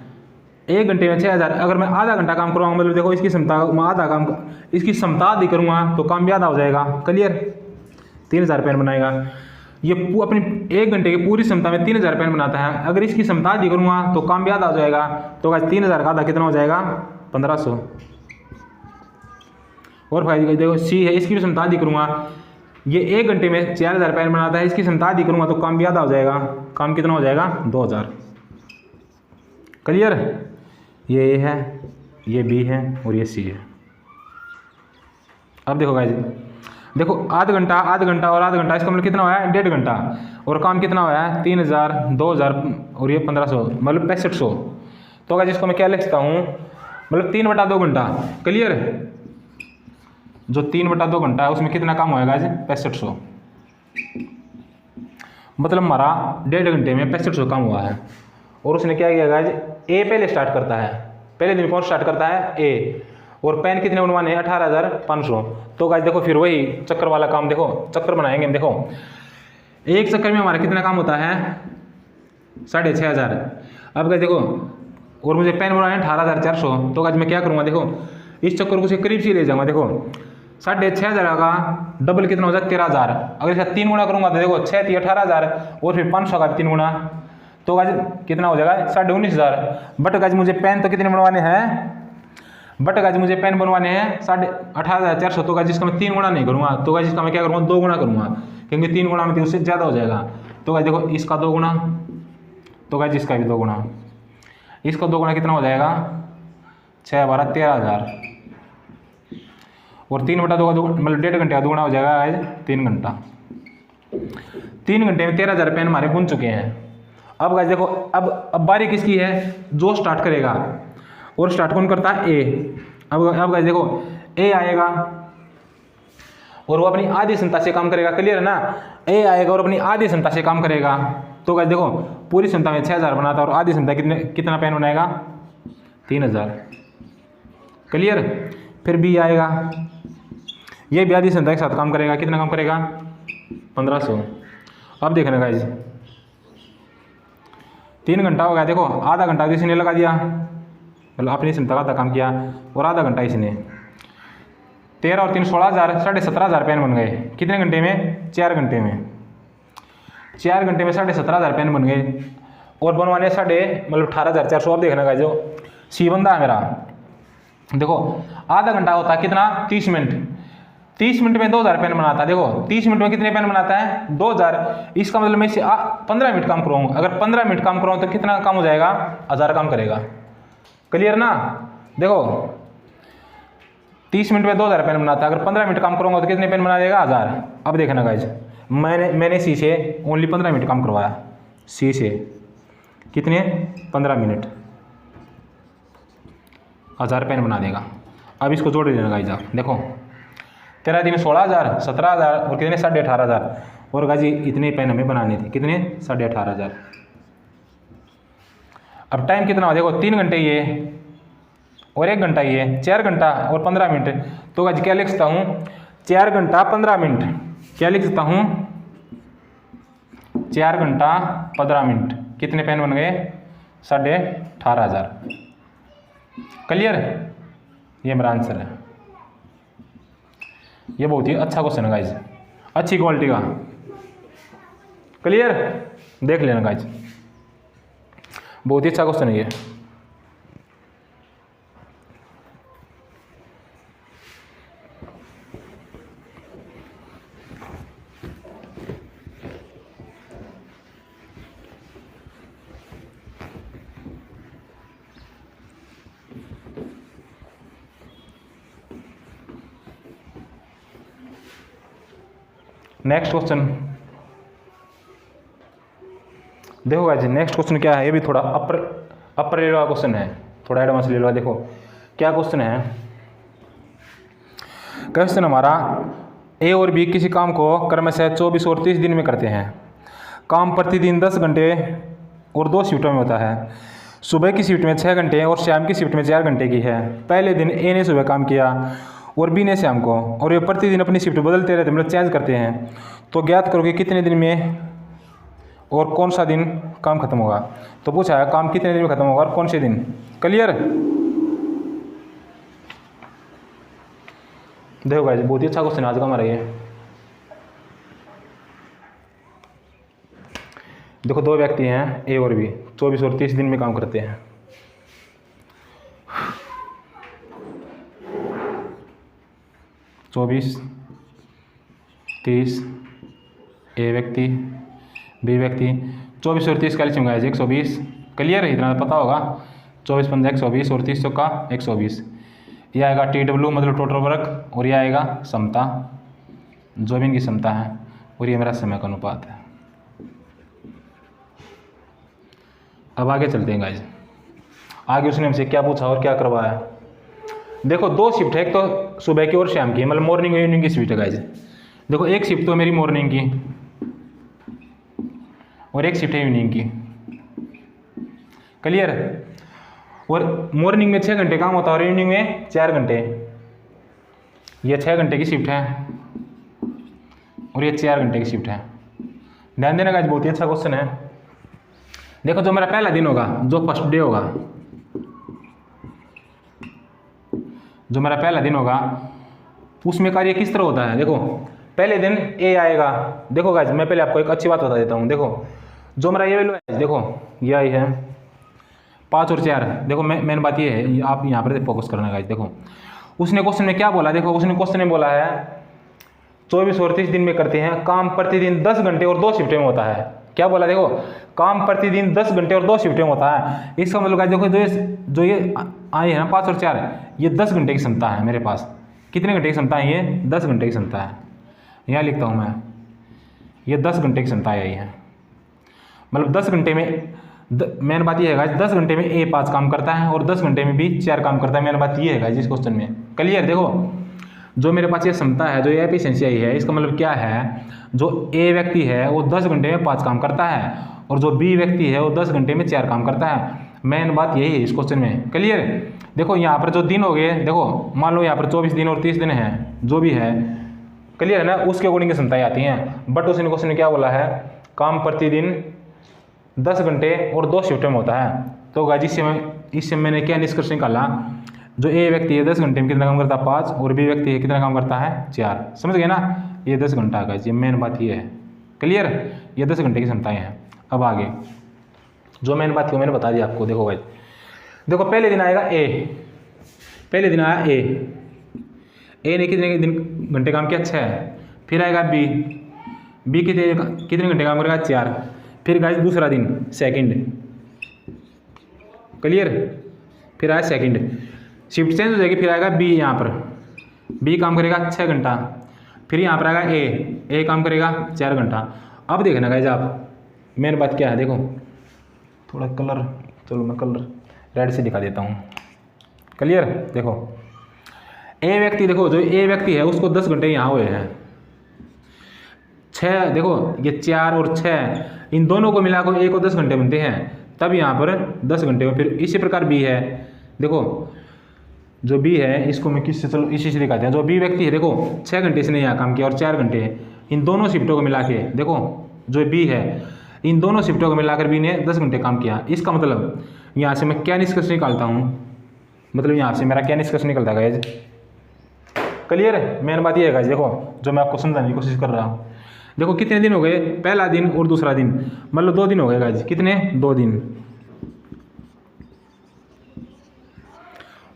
[SPEAKER 1] एक घंटे में 6,000, अगर मैं आधा घंटा काम करवाऊंगा मतलब देखो इसकी क्षमता आधा काम, इसकी क्षमता आधी करूँगा तो काम भी आधा हो जाएगा। क्लियर, 3,000 पेन बनाएगा। ये अपनी 1 घंटे की पूरी क्षमता में 3,000 पेन बनाता है। अगर इसकी क्षमता आधी करूँगा तो काम भी आधा हो जाएगा। तो गाइस 3,000 का आधा कितना हो जाएगा 1,500। और भाई देखो सी है, इसकी भी क्षमता आधी करूँगा, ये 1 घंटे में 4,000 पेन बनाता है, इसकी क्षमता आधी करूँगा तो काम भी आधा हो जाएगा। काम कितना हो जाएगा 2,000। क्लियर, ये ए है, ये बी है और ये सी है। अब देखो गाइस, देखो आधा घंटा और आधा घंटा, इसका मतलब कितना हुआ है 1.5 घंटा, और काम कितना हुआ है 3,000 2,000 और ये 1,500 मतलब 6500। तो गाइस इसको मैं क्या लिख सकता हूँ, मतलब 3/2 घंटा। क्लियर, जो 3/2 घंटा है उसमें कितना काम होएगा 6500, मतलब हमारा 1.5 घंटे में 6500 काम हुआ है। और उसने क्या किया गाइस, ए पहले स्टार्ट करता है, पहले दिन कौन स्टार्ट करता है ए, और पेन कितने बनवाने हैं 18,500। तो गाइस देखो फिर वही चक्कर वाला काम, देखो चक्कर बनाएंगे हम। देखो एक चक्कर में हमारा कितना काम होता है 6,500। अब गाइस देखो और मुझे पेन बनवाने हैं 18,400। तो गाइस मैं क्या करूँगा, देखो इस चक्कर को से करीब से ले जाऊँगा। देखो 6,500 का डबल कितना हो जाए 13,000। अगर इसका 3 गुना करूँगा तो देखो 6 × 18,000 और फिर 500 का 3 गुना, तो गाइस कितना हो जाएगा 19,500। बट गाइस मुझे पेन तो कितने बनवाने हैं, बट गाइस मुझे पेन बनवाने हैं 18,400। तो गाइस इसका मैं 3 गुना नहीं करूँगा, तो गाइस इसका मैं क्या करूँगा 2 गुना करूँगा, क्योंकि 3 गुना में 3 उससे ज़्यादा हो जाएगा। तो गाइस देखो इसका 2 गुना, तो गाइस इसका भी 2 गुना, इसका 2 गुना कितना हो जाएगा 6 × 12 13,000, और 3/2 मतलब 1.5 घंटे का 2 गुना हो जाएगा गाइस 3 घंटा। 3 घंटे में 13,000 पेन हमारे बुन चुके हैं। अब गाइस देखो अब बारी किसकी है, जो स्टार्ट करेगा, और स्टार्ट कौन करता है ए। अब गाइस देखो ए आएगा और वो अपनी आधी क्षमता से काम करेगा। क्लियर है ना, ए आएगा और अपनी आधी क्षमता से काम करेगा। तो गाइस देखो पूरी क्षमता में 6,000 बनाता है और आधी क्षमता कितना पेन बनाएगा 3,000। क्लियर, फिर बी आएगा, ये भी आधी क्षमता के साथ काम करेगा। कितना काम करेगा 1,500। अब देखना गाइस 3 घंटा हो गया, देखो आधा घंटा इसने लगा दिया, मतलब अपनी क्षमता का आधा काम किया, और आधा घंटा इसने 13 और 3 16,000 17,500 पेन बन गए। कितने घंटे में 4 घंटे में, 4 घंटे में 17,500 पेन बन गए, और बनवाने मतलब 18,400। अब देखना गाइस जो सी बंदा है मेरा, देखो आधा घंटा होता है कितना 30 मिनट, 30 मिनट में 2,000 पेन बनाता है। देखो 30 मिनट में कितने पेन बनाता है 2,000। इसका मतलब मैं इसे 15 मिनट काम कराऊँ, अगर 15 मिनट काम कराऊँ तो कितना काम हो जाएगा 1,000 काम करेगा। क्लियर ना, देखो 30 मिनट में 2,000 पेन बनाता है, अगर 15 मिनट काम करूँगा तो कितने पेन बना देगा 1,000। अब देखना गाइज मैंने सी से ओनली 15 मिनट काम करवाया, सी से कितने 15 मिनट, 1,000 पेन बना देगा। अब इसको जोड़ लेना गाइज आप, देखो 13 दिन 16,000 17,000 और कितने 18,500, और गाजी इतने पेन हमें बनाने थे, कितने 18,500। अब टाइम कितना हो, देखो 3 घंटे ये और 1 घंटा ये, 4 घंटा और 15 मिनट। तो गाजी क्या लिख सकता हूँ 4 घंटा 15 मिनट, क्या लिख सकता हूँ 4 घंटा 15 मिनट। कितने पेन बन गए 18,500। क्लियर, ये मेरा आंसर है। ये बहुत ही अच्छा क्वेश्चन है गाइज, अच्छी क्वालिटी का। क्लियर, देख लेना गाइज, बहुत ही अच्छा क्वेश्चन है ये। नेक्स्ट क्वेश्चन देखो गाइस, नेक्स्ट क्वेश्चन क्या है, ये भी थोड़ा अपर लेवल का क्वेश्चन है, थोड़ा एडवांस लेवल का। देखो क्या क्वेश्चन है। क्वेश्चन हमारा, ए और बी किसी काम को क्रमशः 24 और 30 दिन में करते हैं। काम प्रतिदिन 10 घंटे और 2 शिफ्टों में होता है। सुबह की शिफ्ट में 6 घंटे और शाम की शिफ्ट में 4 घंटे की है। पहले दिन ए ने सुबह काम किया और बी ने शाम को, और ये प्रतिदिन अपनी शिफ्ट बदलते रहते, मतलब चेंज करते हैं। तो ज्ञात करो कि कितने दिन में और कौन सा दिन काम खत्म होगा। तो पूछा है काम कितने दिन में खत्म होगा और कौन से दिन। क्लियर। देखो गाइस, बहुत ही अच्छा क्वेश्चन आज का हमारा ये। देखो 2 व्यक्ति हैं ए और बी, 24 और 30 दिन में काम करते हैं। चौबीस 30, ए व्यक्ति बी व्यक्ति, 24 और 30 का एलसीएम गाइस 120। क्लियर है, इतना पता होगा। 24 पंजा 120 और 30 का 120। ये आएगा TW मतलब टोटल वर्क, और ये आएगा क्षमता, जो भी इनकी क्षमता है, और ये मेरा समय का अनुपात है। अब आगे चलते हैं गाइस। आगे उसने हमसे क्या पूछा और क्या करवाया। देखो 2 शिफ्ट है, एक तो सुबह की और शाम की, मतलब मॉर्निंग और इवनिंग की शिफ्ट है गाइस। देखो एक शिफ्ट तो मेरी मॉर्निंग की और एक शिफ्ट है इवनिंग की। क्लियर। और मॉर्निंग में 6 घंटे काम होता है और इवनिंग में 4 घंटे। ये 6 घंटे की शिफ्ट है और ये 4 घंटे की शिफ्ट है। ध्यान देना गाइस, बहुत ही अच्छा क्वेश्चन है। देखो जो मेरा पहला दिन होगा, जो फर्स्ट डे होगा, जो मेरा पहला दिन होगा, उसमें कार्य किस तरह होता है। देखो पहले दिन ए आएगा। देखो गाइस, मैं पहले आपको एक अच्छी बात बता देता हूँ। देखो जो मेरा ये वैल्यू है, देखो ये आई है 5 और 4। देखो मेन बात ये है, आप यहाँ पर फोकस करना गाइस। देखो उसने क्वेश्चन में क्या बोला। देखो उसने क्वेश्चन में बोला है 24 और 30 दिन में करते हैं, काम प्रतिदिन 10 घंटे और 2 शिफ्टें में होता है। क्या बोला। देखो काम प्रतिदिन 10 घंटे और 2 शिफ्टें में होता है। इसका मतलब गाइस देखो जो ये आए हैं ना 5 और 4, ये 10 घंटे की क्षमता है मेरे पास। कितने घंटे की क्षमता है ये? 10 घंटे की क्षमता है। यहाँ लिखता हूँ मैं, ये 10 घंटे की क्षमता आई है। मतलब 10 घंटे में मेन बात ये है गाइस, 10 घंटे में ए 5 काम करता है और 10 घंटे में बी 4 काम करता है। मेन बात ये है गाइस इस क्वेश्चन में। क्लियर। देखो जो मेरे पास ये क्षमता है, जो ये एफिशिएंसी आई है, इसका मतलब क्या है, जो ए व्यक्ति है वो 10 घंटे में 5 काम करता है और जो बी व्यक्ति है वो 10 घंटे में 4 काम करता है। मेन बात यही है इस क्वेश्चन में। क्लियर। देखो यहाँ पर जो दिन हो गए, देखो मान लो यहाँ पर 24 दिन और 30 दिन है, जो भी है, क्लियर है ना, उसके अकॉर्डिंग की क्षमताएं आती हैं। बट उसने क्वेश्चन में क्या बोला है, काम प्रतिदिन 10 घंटे और 2 शिफ्टों में होता है। तो गाइस इससे मैंने क्या निष्कर्ष निकाला, जो ए व्यक्ति है 10 घंटे में कितना काम करता है 5, और बी व्यक्ति है कितना काम करता है 4। समझ गए ना, ये 10 घंटा का, ये मेन बात ये है। क्लियर। ये 10 घंटे की क्षमताएं हैं। अब आगे जो मेन बात थी मैंने बता दिया आपको। देखो भाई, देखो पहले दिन आएगा ए, पहले दिन आया ए ने कितने दिन घंटे काम किया 6। फिर आएगा बी कितने घंटे काम करेगा 4। फिर गाइस दूसरा दिन सेकंड। क्लियर। फिर आया सेकंड, शिफ्ट चेंज हो जाएगी। फिर आएगा बी, यहाँ पर बी काम करेगा 6 घंटा। फिर यहाँ पर आएगा ए काम करेगा 4 घंटा। अब देखना गाइस आप, मेन बात क्या है, देखो थोड़ा कलर, चलो मैं कलर रेड से दिखा देता हूँ। क्लियर। देखो ए व्यक्ति, देखो जो ए व्यक्ति है उसको 10 घंटे यहाँ हुए हैं। 6, देखो ये 4 और 6, इन दोनों को मिलाकर ए को 10 घंटे बनते हैं, तब यहाँ पर 10 घंटे में। फिर इसी प्रकार बी है, देखो जो बी है इसको मैं किससे, चलो इसी से दिखाते हैं। जो बी व्यक्ति है देखो 6 घंटे इसने यहाँ काम किया और 4 घंटे, इन दोनों शिफ्टों को मिला के देखो जो बी है, इन दोनों शिफ्टों को मिलाकर बी ने 10 घंटे काम किया। इसका मतलब यहाँ से मैं क्या निष्कर्ष निकालता हूँ, मतलब यहाँ से मेरा क्या निष्कर्ष निकलता है गाइस। क्लियर है। मेन बात ये है गाइस, देखो जो मैं आपको समझाने की कोशिश कर रहा हूँ। देखो कितने दिन हो गए, पहला दिन और दूसरा दिन, मतलब 2 दिन हो गए गाइस। कितने? 2 दिन।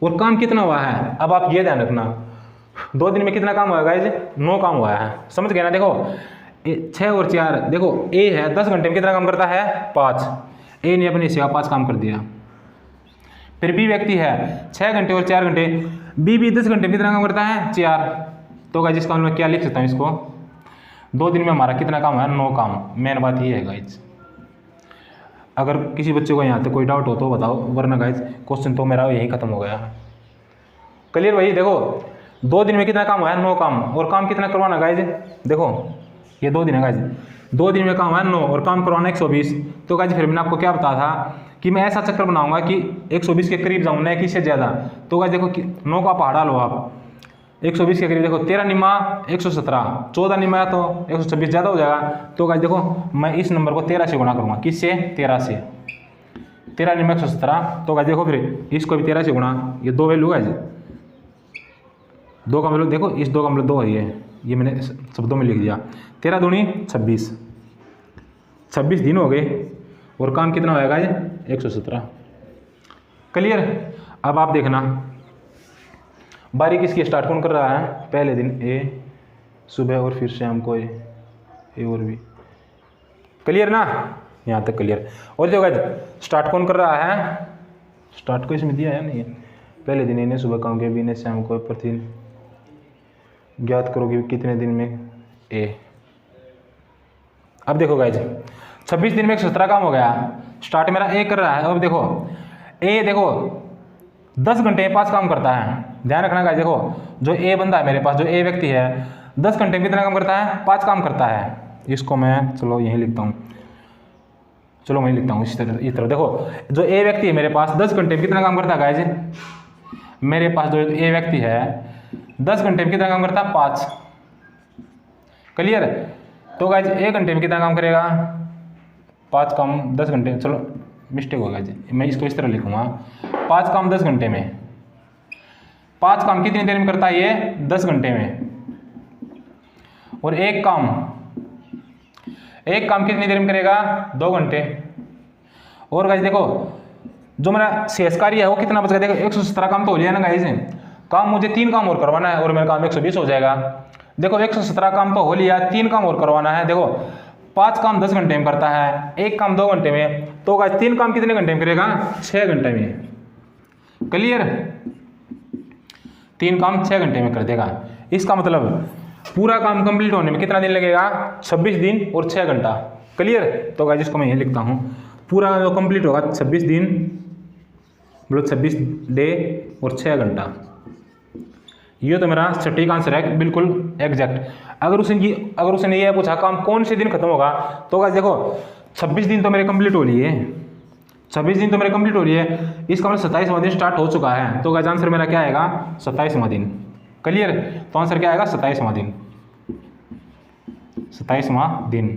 [SPEAKER 1] और काम कितना हुआ है, अब आप ये ध्यान रखना, 2 दिन में कितना काम हुआ है गाइस? 9 काम हुआ है। समझ गए ना। देखो 6 और 4, देखो ए है 10 घंटे में कितना काम करता है 5, ए ने अपने से 5 काम कर दिया। फिर बी व्यक्ति है 6 घंटे और 4 घंटे, बी 10 घंटे में कितना काम करता है 4। तो गाइस इसका मैं क्या लिख सकता हूँ, इसको 2 दिन में हमारा कितना काम है, 9 काम। मेन बात ये है गाइज। अगर किसी बच्चे को यहाँ तक कोई डाउट हो तो बताओ, वरना गाइज क्वेश्चन तो मेरा यही खत्म हो गया। क्लियर भाई? देखो 2 दिन में कितना काम हुआ है, 9 काम। और काम कितना करवाना गाइज, देखो ये 2 दिन है गाइज, 2 दिन में काम हुआ है 9 और काम करवाना 120। तो गाइज फिर मैंने आपको क्या बताया था कि मैं ऐसा चक्कर बनाऊंगा कि 120 के करीब जाऊँ, ना कि इससे ज़्यादा। तो गाइज देखो 9 का पहाड़ा लो आप, 120 के करीब। देखो 13 निमा 117, 14 निमा तो 126 ज़्यादा हो जाएगा। तो गाइज देखो मैं इस नंबर को 13 से गुणा करूँगा। किससे? 13 से। 13 निमा 117। तो गाइज देखो फिर इसको भी 13 से गुणा, ये 2 वैल्यू गाइज, 2 का वैल्यू देखो, इस 2 का वैल्यू 2 है, ये मैंने शब्दों में लिख दिया। 13 दूनी 26, 26 दिन हो गए और काम कितना होगा गाइज, 117। क्लियर? अब आप देखना बारी किसकी स्टार्ट कौन कर रहा है, पहले दिन ए सुबह और फिर शाम को ए और बी। क्लियर ना? यहाँ तक क्लियर। और जो गाइज स्टार्ट कौन कर रहा है, स्टार्ट को इसमें दिया है नहीं, पहले दिन ए ने सुबह काम किया, बी ने शाम को, प्रतिदिन ज्ञात करोगे कितने दिन में ए। अब देखो गाइज 26 दिन में 117 काम हो गया। स्टार्ट मेरा ए कर रहा है। अब देखो ए, देखो 10 घंटे में 5 काम करता है। ध्यान रखना गाइज, देखो जो ए बंदा है मेरे पास, जो ए व्यक्ति है 10 घंटे में कितना काम करता है, 5 काम करता है। इसको मैं चलो यहीं लिखता हूँ, चलो वहीं लिखता हूँ इस तरह। देखो जो ए व्यक्ति है मेरे पास 10 घंटे में कितना काम करता है गाइज, मेरे पास जो ए व्यक्ति है 10 घंटे में कितना काम करता है, 5। क्लियर? तो गाइज 1 घंटे में कितना काम करेगा, 5 काम 10 घंटे, चलो मिस्टेक होगा जी, मैं इसको इस तरह लिखूंगा, 5 काम 10 घंटे में। 5 काम कितनी देर में करता है ये, 10 घंटे में। और एक काम कितनी देर में करेगा, 2 घंटे। और गाइज देखो जो मेरा शेष कार्य है वो कितना बच गया, देखो 117 काम तो हो लिया ना गाइज। काम मुझे 3 काम और करवाना है और मेरा काम 120 हो जाएगा। देखो 117 काम तो हो लिया, 3 काम और करवाना है। देखो 5 काम 10 घंटे में करता है, 1 काम 2 घंटे में। तो गाइस 3 काम कितने घंटे में करेगा, 6 घंटे में। क्लियर? 3 काम 6 घंटे में कर देगा। इसका मतलब पूरा काम कंप्लीट होने में कितना दिन लगेगा, 26 दिन और 6 घंटा। क्लियर? तो गाइस इसको मैं यही लिखता हूँ, पूरा जो कंप्लीट होगा 26 दिन मतलब 26 डे और 6 घंटा। ये तो मेरा सटीक आंसर है, बिल्कुल एग्जैक्ट। अगर उसने ये पूछा काम कौन से दिन खत्म होगा, तो गाइस देखो 26 दिन तो मेरे कंप्लीट हो लिए, 26 दिन तो मेरे कंप्लीट हो रही है। इसका मतलब 27वां दिन स्टार्ट हो चुका है। तो गाइस आंसर मेरा क्या आएगा, 27वां दिन। क्लियर? तो आंसर क्या आएगा, 27वां दिन। 27वां दिन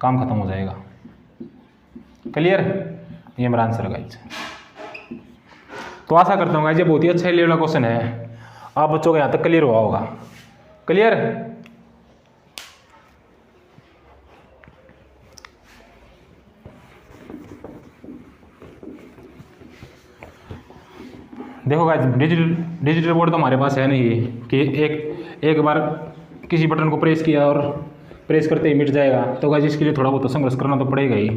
[SPEAKER 1] काम खत्म हो जाएगा। क्लियर? ये मेरा आंसर है गाइस। तो आशा करता हूँ गाइस ये बहुत ही अच्छा लेवल का क्वेश्चन है, आप बच्चों को यहाँ तक क्लियर हुआ होगा। क्लियर? देखो गाइस डिजिटल बोर्ड तो हमारे पास है नहीं कि एक बार किसी बटन को प्रेस किया और प्रेस करते ही मिट जाएगा। तो गाइस इसके लिए थोड़ा बहुत संघर्ष करना तो पड़ेगा ही।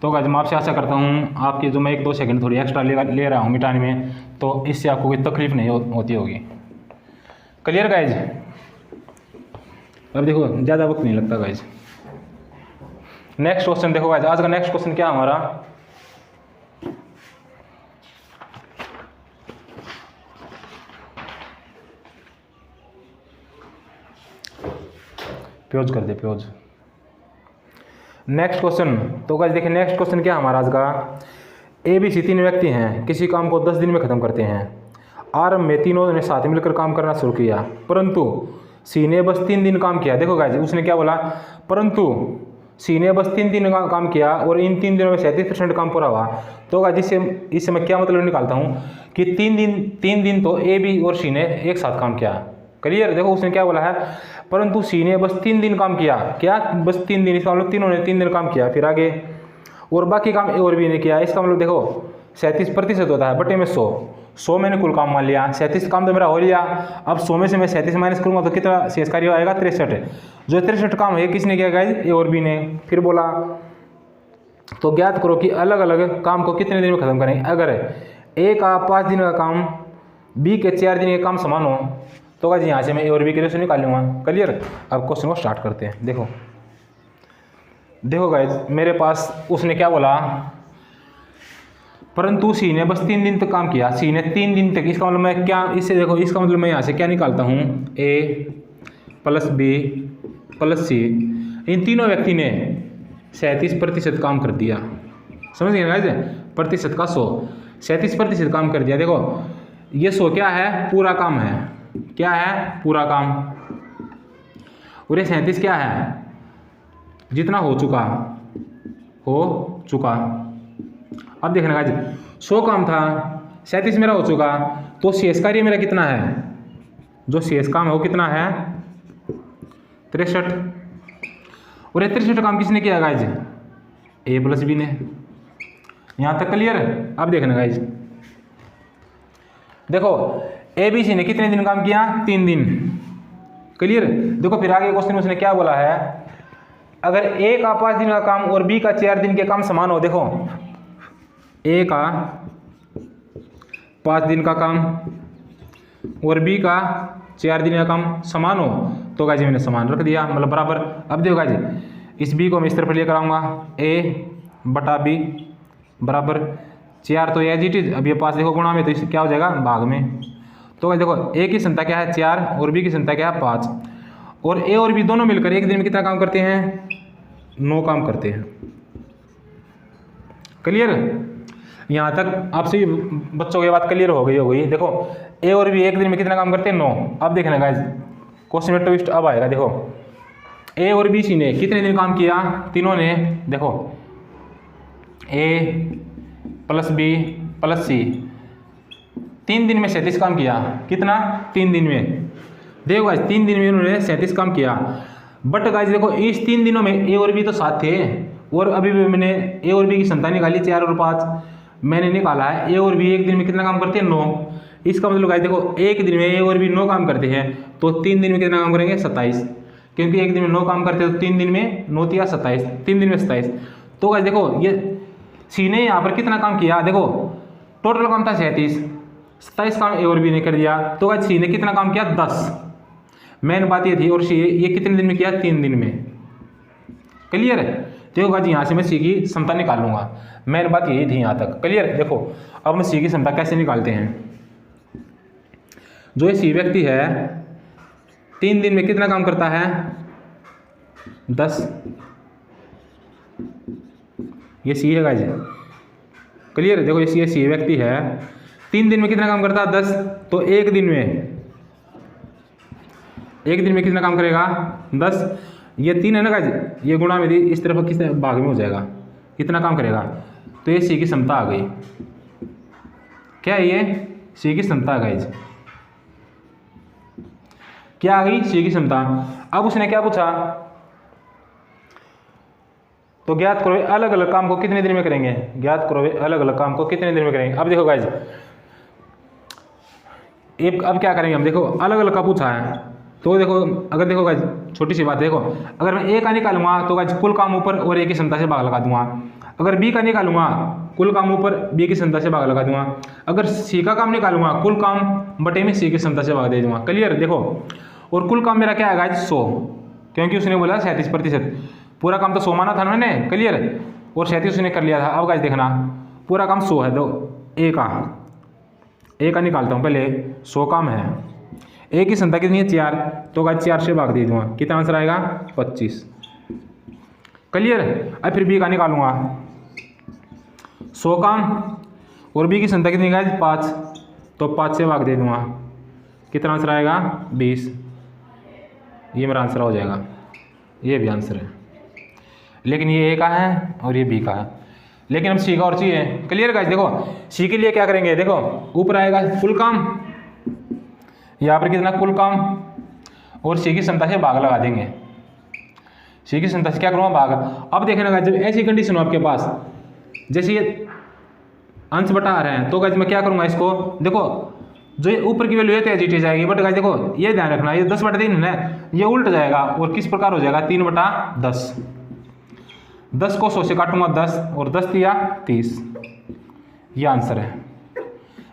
[SPEAKER 1] तो गाइस मैं आपसे आशा करता हूँ आपकी जो मैं 1-2 सेकंड थोड़ी एक्स्ट्रा ले रहा हूँ मिटाने में, तो इससे आपको कोई तकलीफ नहीं होती होगी। Clear guys? अब देखो ज़्यादा वक्त नहीं लगता गाइस। नेक्स्ट क्वेश्चन देखो गाइस, आज का नेक्स्ट क्वेश्चन क्या हमारा, प्योज कर दे प्योज। नेक्स्ट क्वेश्चन, तो गाइस देखिए नेक्स्ट क्वेश्चन क्या हमारा आज का, ABC 3 व्यक्ति हैं, किसी काम को 10 दिन में ख़त्म करते हैं। आरंभ में तीनों ने साथ मिलकर काम करना शुरू किया, परंतु सी ने बस 3 दिन काम किया। देखो गाइस उसने क्या बोला, परंतु सी ने बस 3 दिन काम किया और इन 3 दिनों में 37% काम पूरा हुआ। तो गाइस इससे मैं क्या मतलब निकालता हूँ कि 3 दिन तो ए बी और सी ने एक साथ काम किया। क्लियर? देखो उसने क्या बोला है, परंतु सी ने बस 3 दिन काम किया। क्या बस 3 दिन, इसका मतलब तीनों ने 3 दिन काम किया। फिर आगे और बाकी काम ए और बी ने किया। इसका मतलब देखो 37% होता है बटे में 100 मैंने कुल काम मान लिया, 37 काम तो मेरा हो लिया। अब 100 में से मैं 37 माइनस करूँगा तो कितना शेष कार्य आएगा, 63। जो 63 काम है किसने किया गाइस, ए और बी ने। फिर बोला तो ज्ञात करो कि अलग अलग काम को कितने दिन में खत्म करें। अगर ए का 5 दिन का काम बी के 4 दिन का काम समान हो तो गाइस यहाँ से मैं ए और बी के रेशो निकाल लूँगा। क्लियर। अब क्वेश्चन को स्टार्ट करते हैं। देखो गाइस, मेरे पास उसने क्या बोला, परंतु सी ने बस 3 दिन तक काम किया। सी ने 3 दिन तक, इसका मतलब मैं क्या, इससे देखो, इसका मतलब मैं यहाँ से क्या निकालता हूँ, ए प्लस बी प्लस सी, इन तीनों व्यक्ति ने 37% काम कर दिया। समझ गए गाइस, प्रतिशत का 100, 37% काम कर दिया। देखो ये 100 क्या है, पूरा काम है। क्या है, पूरा काम। और ये 37 क्या है, जितना हो चुका। अब देखना गाइस, 100 काम था, 37 मेरा हो चुका, तो शेष कार्य मेरा कितना है, जो शेष काम है वो कितना है, 63। और ये 63 काम किसने किया गाइस, ए प्लस बी ने। यहाँ तक क्लियर। अब देखना गाइस, देखो ए बी सी ने कितने दिन काम किया, 3 दिन। क्लियर। देखो फिर आगे क्वेश्चन में उसने क्या बोला है, अगर ए का 5 दिन का काम और बी का 4 दिन के काम समान हो। देखो ए का 5 दिन का काम और बी का 4 दिन का काम समान हो, तो गाइस मैंने समान रख दिया, मतलब बराबर। अब देखो गाइस, इस बी को मैं इस तरफ लेकर आऊँगा, ए बटा बी बराबर 4, तो एज इट इज। अब ये 5 देखो गुणा में, तो इस क्या हो जाएगा, भाग में। तो गाइस देखो ए की संख्या क्या है, 4, और बी की संख्या क्या है, 5। और ए और बी दोनों मिलकर एक दिन में कितना काम करते हैं, 9 काम करते हैं। क्लियर। यहाँ तक आपसे बच्चों की बात क्लियर हो गई। देखो ए और बी एक दिन में कितना काम करते हैं, 9। अब देखना गाइस, क्वेश्चन में ट्विस्ट अब आएगा। देखो ए और बी सी ने कितने दिन काम किया, तीनों ने। देखो ए प्लस बी प्लस सी 3 दिन में 37 काम किया। कितना, 3 दिन में। देखो गाइस 3 दिन में उन्होंने 37 काम किया। बट गाइस देखो इस 3 दिनों में ए और बी तो साथ थे, और अभी भी मैंने ए और बी की संख्या निकाली, 4 और 5 मैंने निकाला है। ए और बी एक दिन में कितना काम करते हैं, 9। इसका मतलब गाइस देखो एक दिन में ए और बी 9 काम करते हैं, तो 3 दिन में कितना काम करेंगे, 27। क्योंकि एक दिन में 9 काम करते हैं, तो 3 दिन में 9 या 27, 3 दिन में 27। तो गाइस देखो ये सी ने यहाँ पर कितना काम किया, देखो टोटल काम था 37, 27 काम ए और बी ने कर दिया। तो गाइस सी ने कितना काम किया, 10। मेन बात ये थी। और सी ये कितने दिन में किया, 3 दिन में। क्लियर है। देखो गाइस यहाँ से मैं सी की क्षमता निकाल लूंगा, मेन बात यही थी यहाँ तक। क्लियर। देखो अब हम सी की क्षमता कैसे निकालते हैं। जो ये सी व्यक्ति है 3 दिन में कितना काम करता है, 10। ये सी है गाइस। क्लियर। देखो ये सी व्यक्ति है 3 दिन में कितना काम करता है, 10। तो एक दिन में कितना काम करेगा, 10। ये 3 है ना गाइस, ये गुणा में इस तरफ किस भाग में हो जाएगा, कितना काम करेगा। तो ये सी की क्षमता आ गई। क्या है ये, सी की क्षमता गाइस। क्या आ गई, सी की क्षमता। अब उसने क्या पूछा, तो ज्ञात करो अलग अलग काम को कितने दिन में करेंगे, ज्ञात करो अलग अलग काम को कितने दिन में करेंगे। अब देखो गाइस अब क्या करेंगे हम, देखो अलग अलग का पूछा है। तो देखो अगर देखो गाइस छोटी सी बात, देखो अगर मैं ए का निकालूंगा तो गाइस कुल काम ऊपर और ए की क्षमता से भाग लगा दूंगा। अगर बी का निकालूंगा कुल काम ऊपर बी की क्षमता से भाग लगा दूंगा। अगर सी का काम निकालूंगा कुल काम बटे में सी की क्षमता से भाग दे दूंगा। क्लियर। देखो और कुल काम मेरा क्या है गाइस, 100, क्योंकि उसने बोला 37%। पूरा काम तो 100 माना था मैंने। क्लियर। और 37 उसने कर लिया था। अब गाइस देखना पूरा काम 100 है। तो ए का निकालता हूँ पहले, 100 काम है। ए की संख्या कितनी है, 4। तो गाइस 4 से भाग दे दूंगा, कितना आंसर आएगा, 25। क्लियर। अब फिर बी का निकालूंगा, 100 काम और बी की संख्या कितनी गाइस, 5। तो 5 से भाग दे दूंगा, कितना आंसर आएगा, 20। ये मेरा आंसर हो जाएगा। ये भी आंसर है, लेकिन ये ए का है और ये बी का है। लेकिन हम सी का और चाहिए। Clear guys. देखो सी के लिए क्या करेंगे, देखो ऊपर आएगा कुल काम, यहाँ पर कितना कुल काम, और सी की क्षमता से भाग लगा देंगे। सी की क्षमता से क्या करूँगा, भाग। अब देखना गाइस जब ऐसी कंडीशन हो आपके पास, जैसे ये अंश बटा आ रहे हैं, तो गाइस मैं क्या करूँगा इसको, देखो जो ये ऊपर की वैल्यू है तो एज इट इज आएगी। बट गाइस देखो ये ध्यान रखना, ये 10/3 है, ये उल्ट जाएगा और किस प्रकार हो जाएगा, 3/10। 10 को 100 से काटूंगा 10, और 10 दिया 30। ये आंसर है।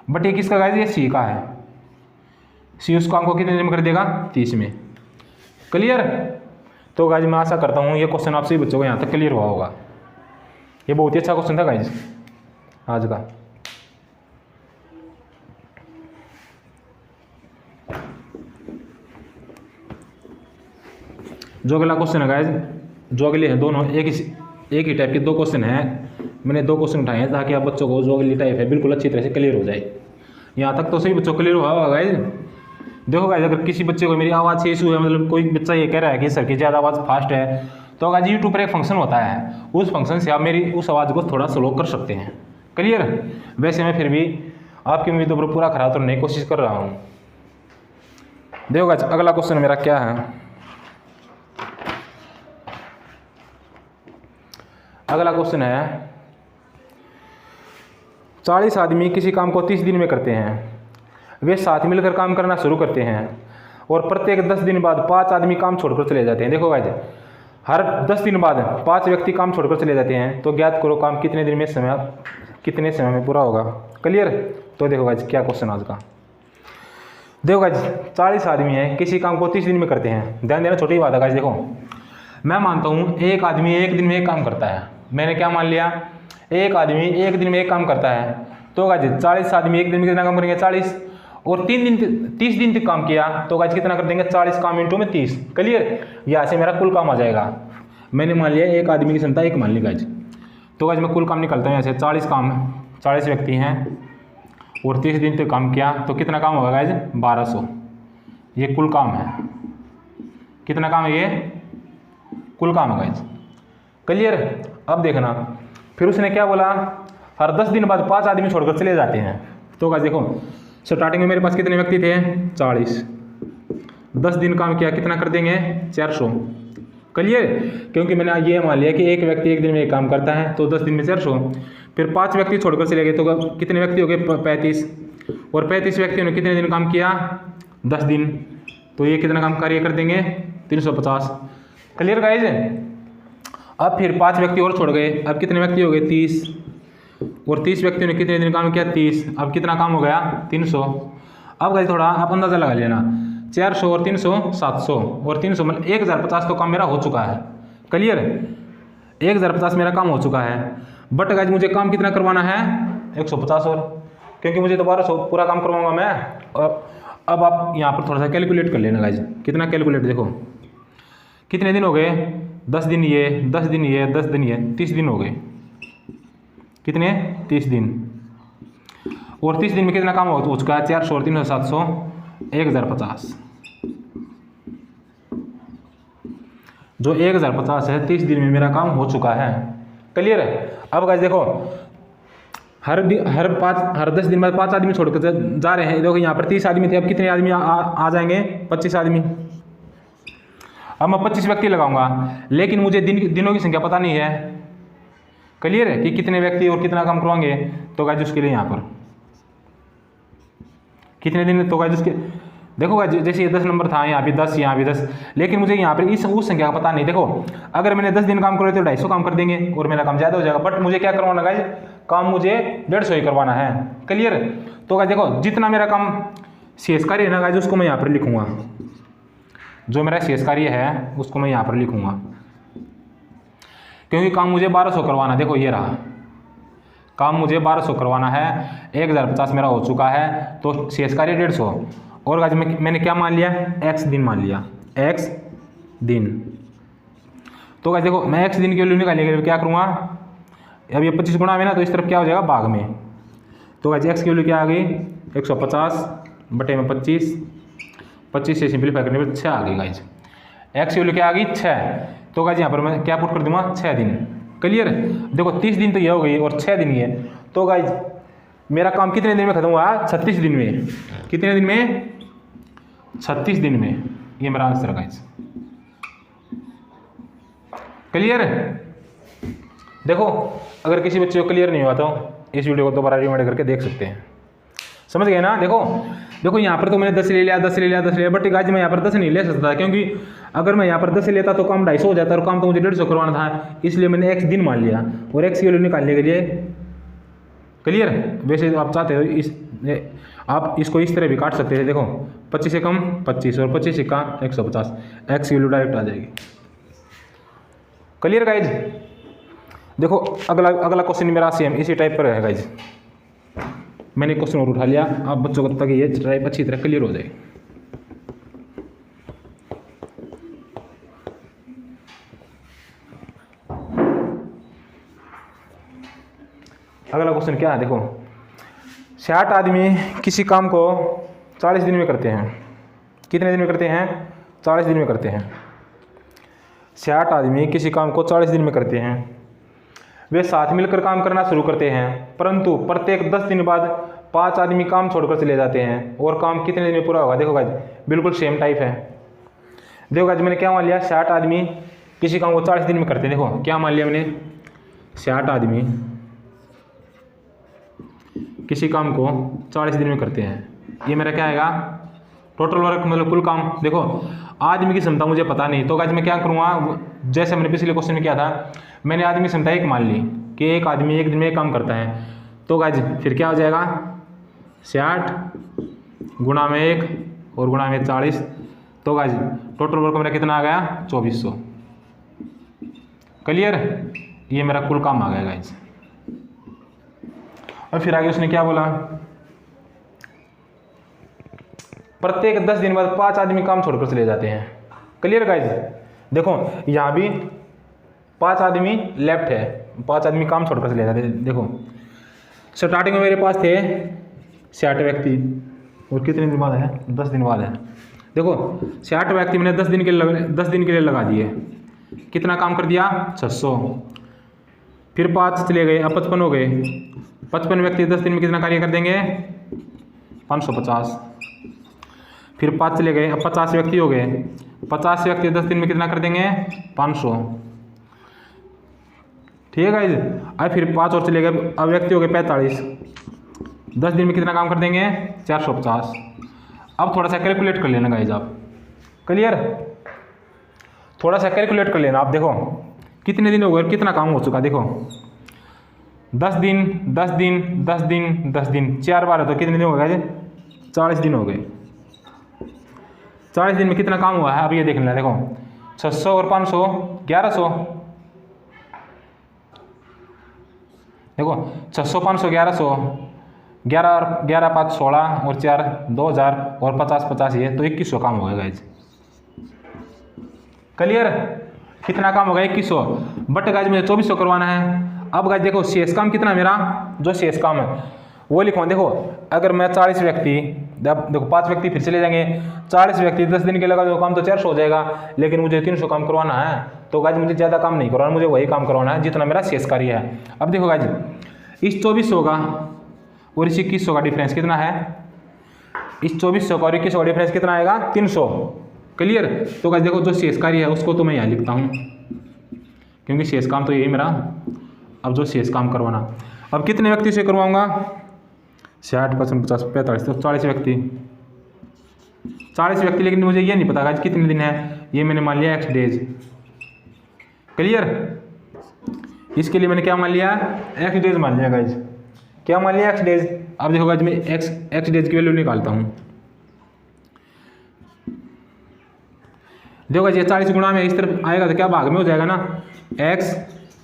[SPEAKER 1] बट ये किसका गाइस, ये सी का है। सी उस काम को कितने दिन में कर देगा, 30 में। क्लियर। तो गाइज मैं आशा करता हूँ ये क्वेश्चन आप सभी बच्चों को यहाँ तक क्लियर हुआ होगा। ये बहुत ही अच्छा क्वेश्चन था गाइज आज का। जो अगला क्वेश्चन है गाइज, जो अगले हैं दोनों एक ही टाइप के 2 क्वेश्चन हैं। मैंने 2 क्वेश्चन उठाए हैं ताकि आप बच्चों को जो अगली टाइप है बिल्कुल अच्छी तरह से क्लियर हो जाए। यहाँ तक तो सही बच्चों को क्लियर हुआ होगा गाइज। देखो गाइज, अगर किसी बच्चे को मेरी आवाज़ से इशू है, मतलब कोई बच्चा ये कह रहा है कि सर की ज़्यादा आवाज़ फास्ट है, तो गाइज यूट्यूब पर एक फंक्शन होता है, उस फंक्शन से आप मेरी उस आवाज़ को थोड़ा स्लो कर सकते हैं। क्लियर। वैसे मैं फिर भी आपकी उम्मीदों पर पूरा खरा उतरने की कोशिश कर रहा हूँ। देखो गाइज, अगला क्वेश्चन मेरा क्या है। अगला क्वेश्चन है 40 आदमी किसी काम को 30 दिन में करते हैं। वे साथ मिलकर काम करना शुरू करते हैं और प्रत्येक 10 दिन बाद 5 आदमी काम छोड़कर चले जाते हैं। देखो गाइज, हर 10 दिन बाद 5 व्यक्ति काम छोड़कर चले जाते हैं, तो ज्ञात करो काम कितने दिन में कितने समय में पूरा होगा। क्लियर। तो देखो गाइज क्या क्वेश्चन आज का। देखो गाइज, 40 आदमी हैं, किसी काम को 30 दिन में करते हैं। ध्यान देना, छोटी बात है गाइज। देखो मैं मानता हूँ एक आदमी एक दिन में एक काम करता है। मैंने क्या मान लिया, एक आदमी एक दिन में एक काम करता है। तो गाइज 40 आदमी एक दिन में कितना काम करेंगे, 40, और 30 दिन तक काम किया, तो गाइज कितना कर देंगे, 40 काम इंटू में 30। क्लियर। यहाँ से मेरा कुल काम आ जाएगा। मैंने मान लिया एक आदमी की क्षमता 1 मान ली गाइज। तो गाइज मैं कुल काम निकलता हूँ, ऐसे 40 व्यक्ति हैं और 30 दिन तक काम किया, तो कितना काम होगा गाइज, 1200। ये कुल काम है। कितना काम है, ये कुल काम है गाइज। क्लियर। अब देखना, फिर उसने क्या बोला, हर 10 दिन बाद 5 आदमी छोड़कर चले जाते हैं। तो गाइज देखो, स्टार्टिंग में मेरे पास कितने व्यक्ति थे, 40, 10 दिन काम किया, कितना कर देंगे, 400। क्लियर। क्योंकि मैंने ये मान लिया कि एक व्यक्ति एक दिन में एक काम करता है, तो 10 दिन में 400। फिर 5 व्यक्ति छोड़कर चले गए, तो कितने व्यक्ति हो गए, 35, और 35 व्यक्तियों ने कितने दिन काम किया, 10 दिन, तो ये कितना काम कार्य कर देंगे, 350। Clear guys. अब फिर 5 व्यक्ति और छोड़ गए, अब कितने व्यक्ति हो गए, 30, और 30 व्यक्तियों ने कितने दिन काम किया, 30, अब कितना काम हो गया, 300। अब गाइज थोड़ा आप अंदाजा लगा लेना, 400 और 300 700, और 300 मतलब 1050 तो काम मेरा हो चुका है। क्लियर। 1050 मेरा काम हो चुका है। बट गाइज मुझे काम कितना करवाना है, 150 और, क्योंकि मुझे तो 1200 पूरा काम करवाऊंगा मैं। और अब आप यहाँ पर थोड़ा सा कैलकुलेट कर लेना गाइज। कितना कैलकुलेट, देखो कितने दिन हो गए, 10 दिन ये, 10 दिन ये, 10 दिन ये, 30 दिन हो गए। कितने, 30 दिन। और 30 दिन में कितना काम हो चुका है, 400 और 300 700, 1050। जो 1050 है, 30 दिन में मेरा काम हो चुका है। क्लियर है। अब गाइस देखो, हर 10 दिन बाद 5 आदमी छोड़कर जा रहे हैं। देखो यहाँ पर 30 आदमी थे, अब कितने आदमी आ जाएंगे, 25 आदमी। अब मैं 25 व्यक्ति लगाऊंगा, लेकिन मुझे दिनों की संख्या पता नहीं है। क्लियर है कि कितने व्यक्ति और कितना काम करवाएंगे। तो गाइस उसके लिए यहाँ पर कितने दिन, तो गाइस उसके देखो गाइस, जैसे ये 10 नंबर था, यहाँ पे 10, यहाँ पे 10, लेकिन मुझे यहाँ पर उस संख्या का पता नहीं। देखो अगर मैंने 10 दिन काम करे तो 250 काम कर देंगे और मेरा काम ज़्यादा हो जाएगा। बट मुझे क्या करवाना गाइस, काम मुझे 150 ही करवाना है। क्लियर। तो गाइस देखो, जितना मेरा काम शेष कार्य है ना गाइस, उसको मैं यहाँ पर लिखूंगा। जो मेरा शेष कार्य है उसको मैं यहाँ पर लिखूंगा, क्योंकि काम मुझे 1200 करवाना। देखो ये रहा, काम मुझे 1200 करवाना है, 1050 मेरा हो चुका है, तो शेष कार्य 150। और गाइस मैंने क्या मान लिया, x दिन मान लिया, x दिन। तो गाइस देखो, मैं x दिन की वैल्यू निकालने के लिए क्या करूँगा, अब ये 25 गुणा में ना, तो इस तरफ क्या हो जाएगा, भाग में। तो गाइस x की वैल्यू क्या आ गई, 150 बटे में 25 से सिंपलीफाई करने पर 6 आ गई गाइस। x की वैल्यू क्या आ गई, 6। तो गाइस यहाँ पर मैं क्या पुट कर दूंगा, 6 दिन। क्लियर। देखो 30 दिन तो ये हो गई और 6 दिन ये, तो गाइस मेरा काम कितने दिन में खत्म हुआ, 36 दिन में। कितने दिन में, 36 दिन में। ये मेरा आंसर है गाइस। क्लियर। देखो अगर किसी बच्चे को क्लियर नहीं हुआ तो इस वीडियो को दोबारा रिवाइंड करके देख सकते हैं। समझ गए ना। देखो यहाँ पर तो मैंने 10 ले लिया, बट गाइस मैं यहाँ पर 10 नहीं ले सकता, क्योंकि अगर मैं यहाँ पर 10 लेता तो काम 250 हो जाता और काम तो मुझे 150 करवाना था। इसलिए मैंने x दिन मान लिया और x की वैल्यू निकालने के लिए। क्लियर। वैसे आप चाहते हो इस आप इसको इस तरह भी काट सकते थे, देखो 25 से कम 25 और 25 से कम 150, एक्स की वैल्यू डायरेक्ट आ जाएगी। Clear guys? देखो अगला क्वेश्चन मेरा सेम इसी टाइप पर है गाइज। मैंने क्वेश्चन और उठा लिया, आप बच्चों को तक ये टाइप अच्छी तरह क्लियर हो जाए। अगला क्वेश्चन क्या है, देखो 60 आदमी किसी काम को 40 दिन में करते हैं। कितने दिन में करते हैं? 40 दिन में करते हैं। 60 आदमी किसी काम को 40 दिन में करते हैं। वे साथ मिलकर काम करना शुरू करते हैं, परंतु प्रत्येक 10 दिन बाद 5 आदमी काम छोड़कर चले जाते हैं और काम कितने दिन में पूरा होगा? देखो गाइज बिल्कुल सेम टाइप है। देखो गाइज मैंने क्या मान लिया, 60 आदमी किसी काम को 40 दिन में करते हैं। देखो क्या मान लिया मैंने, 60 आदमी किसी काम को 40 दिन में करते हैं। ये मेरा क्या आएगा? टोटल वर्क मतलब कुल काम। देखो आदमी की क्षमता मुझे पता नहीं, तो गाइज मैं क्या करूँगा, जैसे मैंने पिछले क्वेश्चन में किया था, मैंने आदमी की क्षमता एक मान ली कि एक आदमी एक दिन में काम करता है। तो गाइज फिर क्या हो जाएगा, 60 गुणा में 1 और गुणा में 40। तो गाइज टोटल वर्क मेरा कितना आ गया? 2400। क्लियर? ये मेरा कुल काम आ गया गाइज। और फिर आगे उसने क्या बोला, प्रत्येक 10 दिन बाद 5 आदमी काम छोड़कर चले जाते हैं। Clear guys? देखो यहाँ भी 5 आदमी लेफ्ट है, 5 आदमी काम छोड़कर चले जाते हैं। देखो स्टार्टिंग में मेरे पास थे 60 व्यक्ति और कितने दिन बाद है? 10 दिन बाद है। देखो 60 व्यक्ति मैंने 10 दिन के लिए लगा दिए। कितना काम कर दिया? 600। फिर 5 चले गए, अब 55 हो गए। 55 व्यक्ति 10 दिन में कितना कार्य कर देंगे? 550। फिर 5 चले गए, अब 50 व्यक्ति हो गए। 50 व्यक्ति 10 दिन में कितना कर देंगे? 500। ठीक है गाइज? अब फिर 5 और चले गए, अब व्यक्ति हो गए 45। 10 दिन में कितना काम कर देंगे? 450। अब थोड़ा सा कैलकुलेट कर लेना गाइज आप। क्लियर? थोड़ा सा कैलकुलेट कर लेना आप। देखो कितने दिन हो गए, कितना काम हो चुका। देखो 10 दिन 10 दिन 10 दिन 10 दिन 4 बार है तो कितने दिन हो गए? 40 दिन हो गए। 40 दिन में कितना काम हुआ है अब ये देख लेना। देखो 600 और 500 1100। देखो 600 500 1100, 11 और 11 5 16 और 4 2000 और 50 50 ये तो 2100 काम हो गया गाइज। क्लियर? कितना काम हो गया? 2100। बट गाइज मुझे 2400 करवाना है। अब गाइज देखो शेष काम कितना मेरा, जो शेष काम है वो लिखवा। देखो अगर मैं 40 व्यक्ति, देखो 5 व्यक्ति फिर चले जाएंगे, 40 व्यक्ति 10 दिन के लगा दो काम तो 400 हो जाएगा, लेकिन मुझे 300 काम करवाना है। तो गाइज मुझे ज़्यादा काम नहीं करवाना, मुझे वही काम करवाना है जितना मेरा शेष कार्य है। अब देखो गाइज इस 2400 का और इस 2100 का डिफरेंस कितना है? इस 2400 का और 2100 का डिफरेंस कितना आएगा? 300। क्लियर? तो गाइज देखो जो शेष कार्य है उसको तो मैं यहाँ लिखता हूँ क्योंकि शेष काम तो यही मेरा। अब जो शेष काम करवाना, अब कितने व्यक्ति से करवाऊंगा? 60 55 50 45 तो 40 व्यक्ति। 40 व्यक्ति, लेकिन मुझे ये नहीं पता गाइज कितने दिन है। ये मैंने मान लिया x डेज। क्लियर? इसके लिए मैंने क्या मान लिया? x डेज मान लिया गाइज। क्या मान लिया? x days. अब देखो गाइज मैं x डेज की वैल्यू निकालता हूँ। देखो गाइज ये 40 गुणा में इस तरफ आएगा तो क्या भाग में हो जाएगा ना, x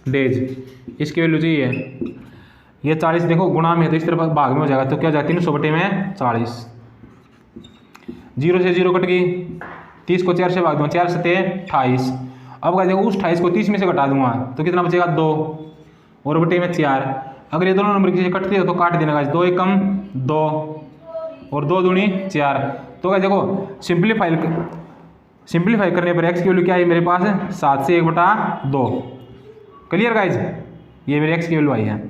[SPEAKER 1] डेज। इसकी वैल्यू चाहिए ये 40, देखो गुणा में है तो इस तरफ भाग में हो जाएगा तो क्या हो जाएगा? 300 बटे में 40। 0 से 0 कट गई, 30 को 4 से भाग दूँ, 4 सते 28। अब गाइस देखो उस 28 को 30 में से घटा दूंगा तो कितना बचेगा? 2 और बटे में 4। अगर ये दोनों नंबर किसी कटते हो तो काट देना गाइस। 2 एकम 2 और 2 दूनी 4। तो गाइस देखो सिंप्लीफाई करने पर x की वैल्यू क्या है मेरे पास? 7 से 1/2। Clear guys? ये मेरे x की वैल्यू आई है।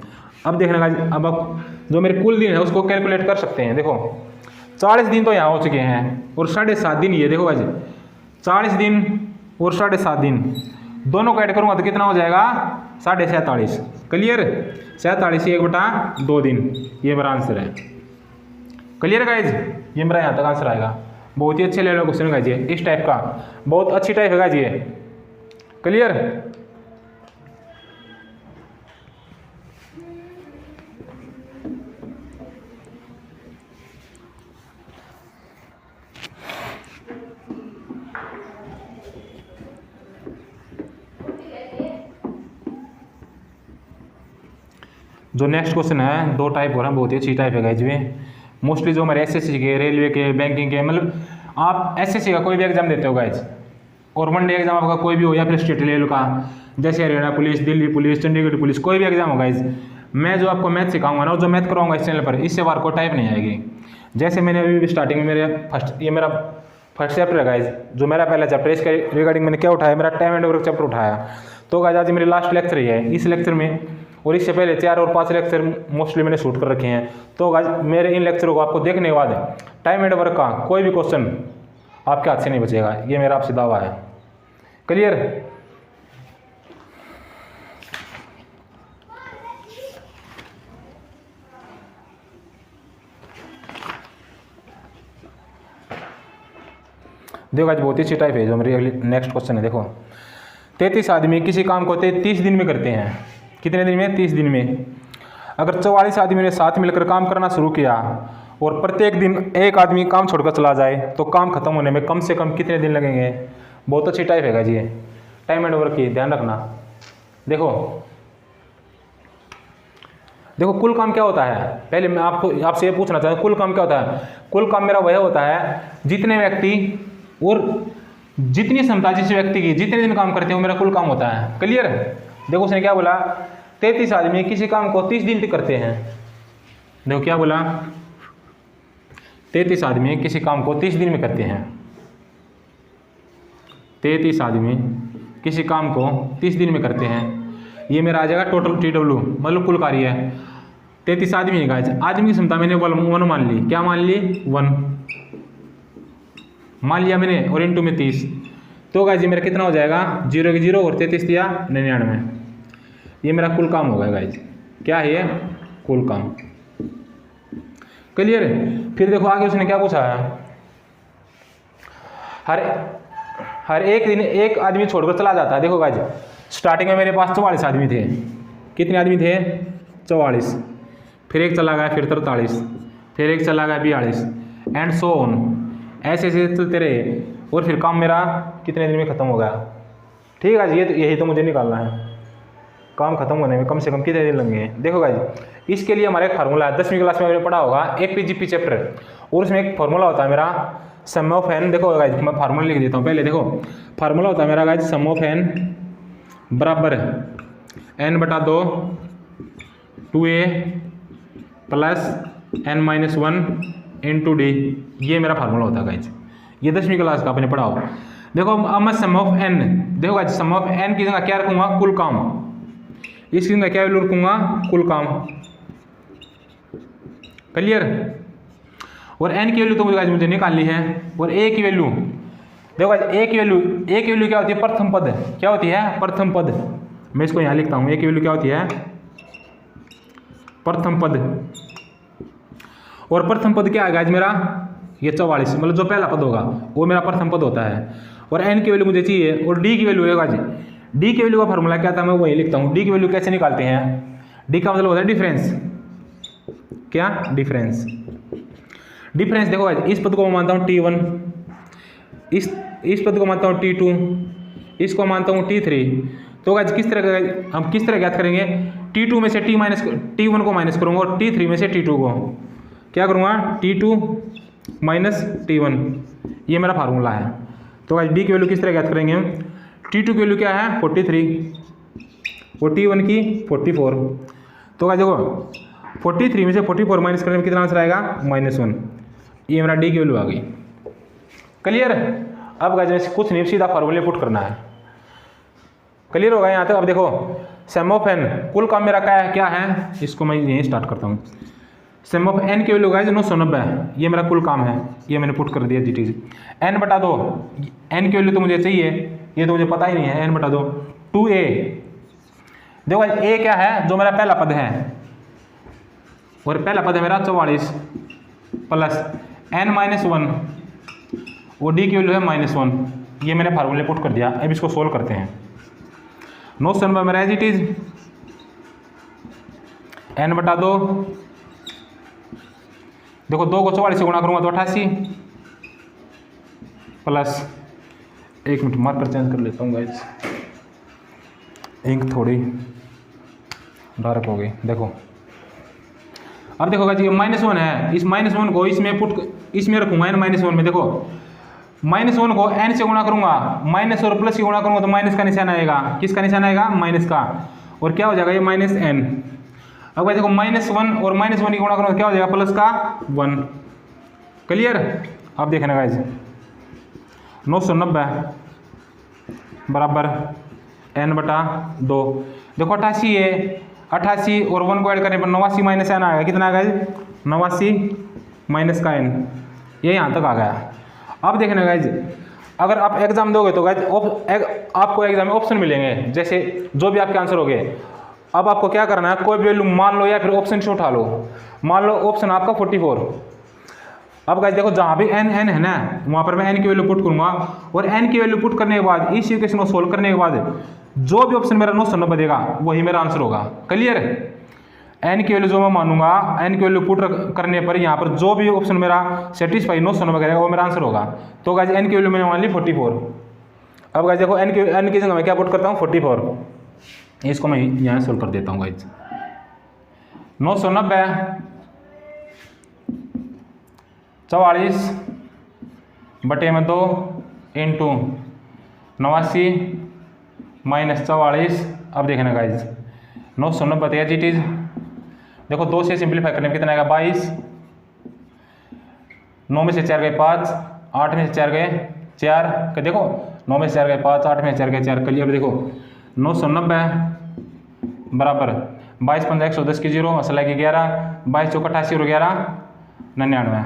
[SPEAKER 1] अब देखना गाइज, अब जो मेरे कुल दिन है उसको कैलकुलेट कर सकते हैं। देखो 40 दिन तो यहाँ हो चुके हैं और 7.5 दिन ये। देखो गाइज 40 दिन और 7.5 दिन दोनों को ऐड करूँगा तो कितना हो जाएगा? 47.5। क्लियर? 47 से 1/2 दिन ये मेरा आंसर है। Clear guys? ये मेरा यहाँ तक आंसर आएगा। बहुत ही अच्छे लेवल क्वेश्चन गाइज ये, इस टाइप का बहुत अच्छी टाइप है गाइज ये। क्लियर? जो नेक्स्ट क्वेश्चन है, दो टाइप हो रहा है, बहुत ही अच्छी टाइप है गाइज में। मोस्टली जो हमारे एसएससी के, रेलवे के, बैंकिंग के, मतलब आप एसएससी का कोई भी एग्जाम देते हो गाइज, और वनडे एग्जाम आपका कोई भी हो या फिर स्टेट लेवल का, जैसे Haryana police, Delhi police, Chandigarh police, कोई भी एग्जाम हो गाइज, मैं जो आपको मैथ सिखाऊंगा ना, जो मैथ कराऊंगा इस चैनल पर, इससे बार कोई टाइप नहीं आएगी। जैसे मैंने अभी स्टार्टिंग में मेरा फर्स्ट चैप्टर है गाइज, जो मेरा पहला चैप्टर है, इसके रिगार्डिंग मैंने क्या उठाया, मेरा टाइम एंड वर्क चैप्टर उठाया। तो गाइज आज मेरी लास्ट लेक्चर ही है इस लेक्चर में, और इससे पहले 4 और 5 लेक्चर मोस्टली मैंने शूट कर रखे हैं। तो गाइज मेरे इन लेक्चरों को आपको देखने के बाद टाइम एंड वर्क का कोई भी क्वेश्चन आपके हाथ से नहीं बचेगा, ये मेरा आपसे दावा है। क्लियर? देखो आज बहुत ही अच्छी टाइप है जो मेरी अगली नेक्स्ट क्वेश्चन है। देखो 33 आदमी किसी काम को 30 दिन में करते हैं। कितने दिन में? 30 दिन में। अगर 44 आदमी ने साथ मिलकर काम करना शुरू किया और प्रत्येक दिन एक आदमी काम छोड़कर चला जाए तो काम खत्म होने में कम से कम कितने दिन लगेंगे? बहुत अच्छी टाइप है जी, टाइम एंड वर्क की ध्यान रखना। देखो कुल काम क्या होता है, पहले मैं आपसे ये पूछना चाहता हूँ, कुल काम क्या होता है? कुल काम मेरा वह होता है जितने व्यक्ति और जितनी क्षमता जिस व्यक्ति की जितने दिन काम करते हैं वो मेरा कुल काम होता है। क्लियर? देखो उसने क्या बोला, 33 आदमी किसी काम को 30 दिन तक करते हैं। देखो क्या बोला, 33 आदमी किसी काम को 30 दिन में करते हैं। 33 आदमी किसी काम को 30 दिन में करते हैं। ये मेरा आ जाएगा टोटल TW, मतलब कुल कार्य है। 33 आदमी का आदमी की क्षमता मैंने 1 मान ली। क्या मान ली? 1 मान लिया मैंने, और इंटू में 30। तो गाइज मेरा कितना हो जाएगा? 0 की 0 और 33 दिया 99। ये मेरा कुल काम होगा गाइज। क्या है ये? कुल काम। क्लियर? फिर देखो आगे उसने क्या पूछा है, हर एक दिन एक आदमी छोड़कर चला जाता है। देखो गाइज स्टार्टिंग में मेरे पास 44 आदमी थे। कितने आदमी थे? 44। फिर एक चला गया, फिर 43, फिर एक चला गया 42, एंड सो ऑन, ऐसे ऐसे चलते रहे, और फिर काम मेरा कितने दिन में ख़त्म हो गया। ठीक है, यही तो मुझे निकालना है, काम खत्म होने में कम से कम कितने दिन लगेंगे। देखो गाइज इसके लिए हमारा एक फार्मूला है, 10वीं क्लास में मैंने पढ़ा होगा APGP चैप्टर, और उसमें एक फार्मूला होता है मेरा सम ऑफ n। देखो गाइज मैं फार्मूला लिख देता हूँ पहले। देखो फार्मूला होता है मेरा गाइज सम ऑफ n बराबर n/2 2a plus n-1 into D. ये मेरा फार्मूला होता है गाइज, ये 10वीं क्लास का आपने पढ़ा हो। देखो अब मैं सम ऑफ n, देखो गाइज सम ऑफ n की जगह क्या रखूँगा? कुल काम। इसकी जगह क्या वैल्यू रखूँगा? कुल काम। क्लियर? और n की वैल्यू तो गाइज मुझे निकालनी है, और a की वैल्यू, देखो गाइज a की वैल्यू क्या होती है? प्रथम पद। क्या होती है? प्रथम पद। मैं इसको यहाँ लिखता हूँ, a की वैल्यू क्या होती है? प्रथम पद। और प्रथम पद क्या है गाइज मेरा? ये 44, मतलब जो पहला पद होगा वो मेरा प्रथम पद होता है। और n की वैल्यू मुझे चाहिए, और d की वैल्यू है गाइज। d की वैल्यू का फॉर्मूला क्या था मैं वही लिखता हूँ। d की वैल्यू कैसे निकालते हैं? d का मतलब होता है डिफरेंस। क्या? डिफरेंस। डिफरेंस देखो गाइज इस पद को मैं मानता हूँ T1, इस पद को मानता हूँ T2, इसको मानता हूँ T3। तो गाइज हम किस तरह ज्ञात करेंगे? T2 में से T1 को माइनस करूँगा, और T3 में से T2 को क्या करूँगा? T2 minus T1। ये मेरा फार्मूला है। तो गाइज D की वैल्यू किस तरह ज्ञात करेंगे हम? T2 की वैल्यू क्या है? 43, और T1 की 44। तो गाइज देखो 43 में से 44 माइनस करने में कितना आंसर आएगा? -1। ये मेरा D की वैल्यू आ गई। क्लियर? अब गाइज कुछ नहीं, सीधा फार्मूले पुट करना है। क्लियर होगा यहाँ तक? अब देखो सम ऑफ n, कुल काम मेरा क्या है? इसको मैं यहीं स्टार्ट करता हूँ। सम ऑफ n की वैल्यू गाइज 990, ये मेरा कुल काम है, ये मैंने पुट कर दिया GT। n/2, n की वैल्यू तो मुझे चाहिए, ये तो मुझे पता ही नहीं है। n/2 2a। देखो गाइज a क्या है? जो मेरा पहला पद है, और पहला पद है मेरा 44 प्लस n-1, और d की वैल्यू है -1। ये मैंने फार्मूले पुट कर दिया। अब इसको सोल्व करते हैं। 990 मेरा एज इट इज n/2, देखो 2 को 44 से गुणा करूँगा तो 88, प्लस 1 मिनट मार्कर चेंज कर लेता हूँ गाइज, इंक थोड़ी डार्क हो गई। देखो अब देखो गाइज ये -1 है, इस -1 को इसमें रखूंगा n -1 में। देखो -1 को n से गुणा करूंगा, माइनस और प्लस की गुणा करूंगा तो माइनस का निशान आएगा। किसका निशान आएगा? माइनस का। और क्या हो जाएगा ये -n। अब भाई देखो -1 और -1 की गुणा करूंगा तो क्या हो जाएगा? प्लस का 1। क्लियर? अब देखना गाइज 990 बराबर n/2। देखो 88 है, 88 और 1 को ऐड करने पर 89 माइनस n आएगा। कितना आएगा? 89 माइनस का n। ये यहाँ तक आ गया। अब देखना गाइज अगर आप एग्जाम दोगे तो गाइज आपको एग्जाम में ऑप्शन मिलेंगे, जैसे जो भी आपके आंसर हो गए। अब आपको क्या करना है, कोई भी वैल्यू मान लो या फिर ऑप्शन से उठा लो। मान लो ऑप्शन आपका 44। अब गाइज देखो जहाँ भी n है ना, वहाँ पर मैं n की वैल्यू पुट करूंगा और n की वैल्यू पुट करने के बाद इस इक्वेशन को सोल्व करने के बाद जो भी ऑप्शन मेरा 990 देगा वही मेरा आंसर होगा। क्लियर? n की वैल्यू जो मैं मानूंगा, n की वैल्यू पुट करने पर यहाँ पर जो भी ऑप्शन मेरा सेटिस्फाई 990 करेगा वो मेरा आंसर होगा। तो गाइज n की वैल्यू मैंने मान ली 44। अब गाइज देखो n की जगह मैं क्या पुट करता हूँ? 44। इसको मैं यहाँ सोल्व कर देता हूँ गाइज। 990 44/2 into 89 minus 44। अब देखना गाइज 990 एज इट इज। देखो 2 से सिंप्लीफाई करने में कितना आएगा? 22। 9 में से 4 गए 5, 8 में से 4 गए 4। देखो 9 में से 4 गए 5, 8 में से 4 गए 4। क्लियर? देखो 990 बराबर 22 पंजा 110 की 0 असला की 11, 22 चौका 88 और 11 99।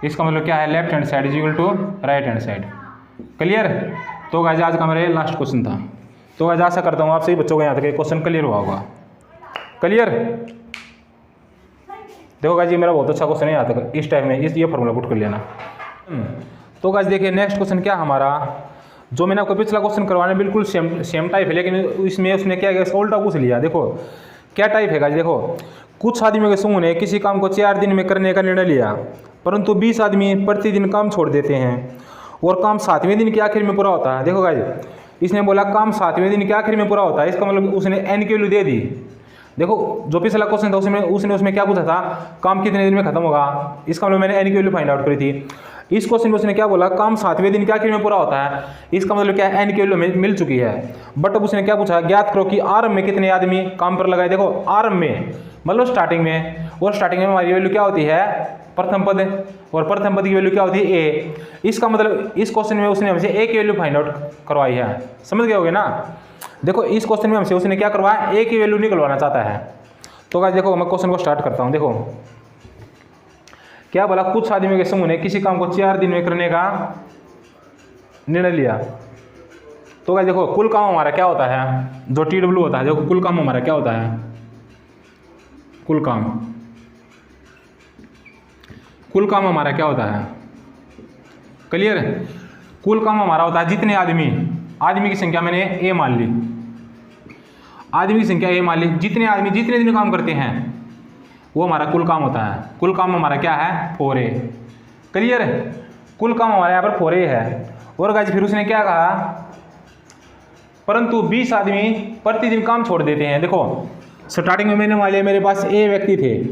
[SPEAKER 1] इसका मतलब क्या है? Left hand side is equal to right hand side. Clear? तो गाइस आज का मेरा लास्ट क्वेश्चन था। तो गाइस आशा करता हूँ आप सभी बच्चों को यहाँ तक क्वेश्चन क्लियर हुआ होगा। क्लियर? देखो गाइस ये मेरा बहुत अच्छा क्वेश्चन है यहाँ तक। इस टाइम में ये फॉर्मूला पुट कर लेना। तो गाइस देखिए नेक्स्ट क्वेश्चन क्या हमारा, जो मैंने आपको पिछला क्वेश्चन करवाने बिल्कुल सेम टाइप है, लेकिन इसमें उसने क्या किया? उल्टा पूछ लिया। देखो क्या टाइप है गाइस। देखो कुछ आदमियों के समूह ने किसी काम को 4 दिन में करने का निर्णय लिया, परंतु 20 आदमी प्रतिदिन काम छोड़ देते हैं और काम 7वें दिन के आखिर में पूरा होता है। देखो गाइस इसने बोला काम 7वें दिन के आखिर में पूरा होता है, इसका मतलब उसने n की वैल्यू दे दी। देखो जो पिछला क्वेश्चन था उसमें क्या पूछा था? काम कितने दिन में खत्म होगा। इसका मतलब मैंने n की वैल्यू फाइंड आउट करी थी। इस क्वेश्चन में उसने क्या बोला? काम 7वें दिन के आखिर में पूरा होता है। इसका मतलब क्या है? n की वैल्यू मिल चुकी है। बट अब उसने क्या पूछा? ज्ञात करो कि आरंभ में कितने आदमी काम पर लगाए। देखो आरंभ में मतलब स्टार्टिंग में, और स्टार्टिंग में हमारी वैल्यू क्या होती है? प्रथम पद, और प्रथम पद की वैल्यू क्या होती है? a। इसका मतलब इस क्वेश्चन में उसने हमसे a की वैल्यू फाइंड आउट करवाई है। समझ गए होगे ना? देखो इस क्वेश्चन में हमसे उसने क्या करवाया? a की वैल्यू निकलवाना चाहता है। तो गाइस देखो मैं क्वेश्चन को स्टार्ट करता हूँ। देखो क्या बोला? कुछ आदमियों के समूह ने किसी काम को 4 दिन में करने का निर्णय लिया। तो गाइस देखो कुल काम हमारा क्या होता है? जो TW होता है, देखो कुल काम हमारा क्या होता है? कुल काम हमारा क्या होता है? क्लियर? कुल काम हमारा होता है जितने आदमी की संख्या मैंने a मान ली, आदमी की संख्या a मान ली, जितने आदमी जितने दिन काम करते हैं वो हमारा कुल काम होता है। कुल काम हमारा क्या है? 4a। क्लियर? कुल काम हमारे यहाँ पर 4a है। और गाइस फिर उसने क्या कहा? परंतु 20 आदमी प्रतिदिन काम छोड़ देते हैं। देखो स्टार्टिंग में मैंने मान लिया मेरे पास a व्यक्ति थे,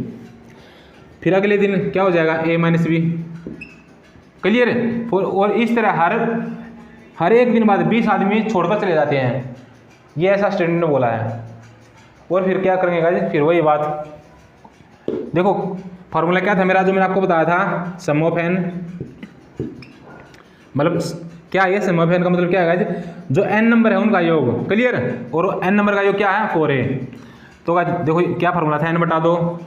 [SPEAKER 1] फिर अगले दिन क्या हो जाएगा? a-b। क्लियर? और इस तरह हर एक दिन बाद 20 आदमी छोड़कर चले जाते हैं। ये ऐसा स्टूडेंट ने बोला है। और फिर क्या करेंगे गाइस? फिर वही बात। देखो फार्मूला क्या था मेरा, जो मैंने आपको बताया था? सम ऑफ n। मतलब क्या है? सम ऑफ n का मतलब क्या है गाइस? जो n नंबर है उनका योग। क्लियर? और n नंबर का योग क्या है? 4a। तो गाइस देखो क्या फार्मूला था? n/2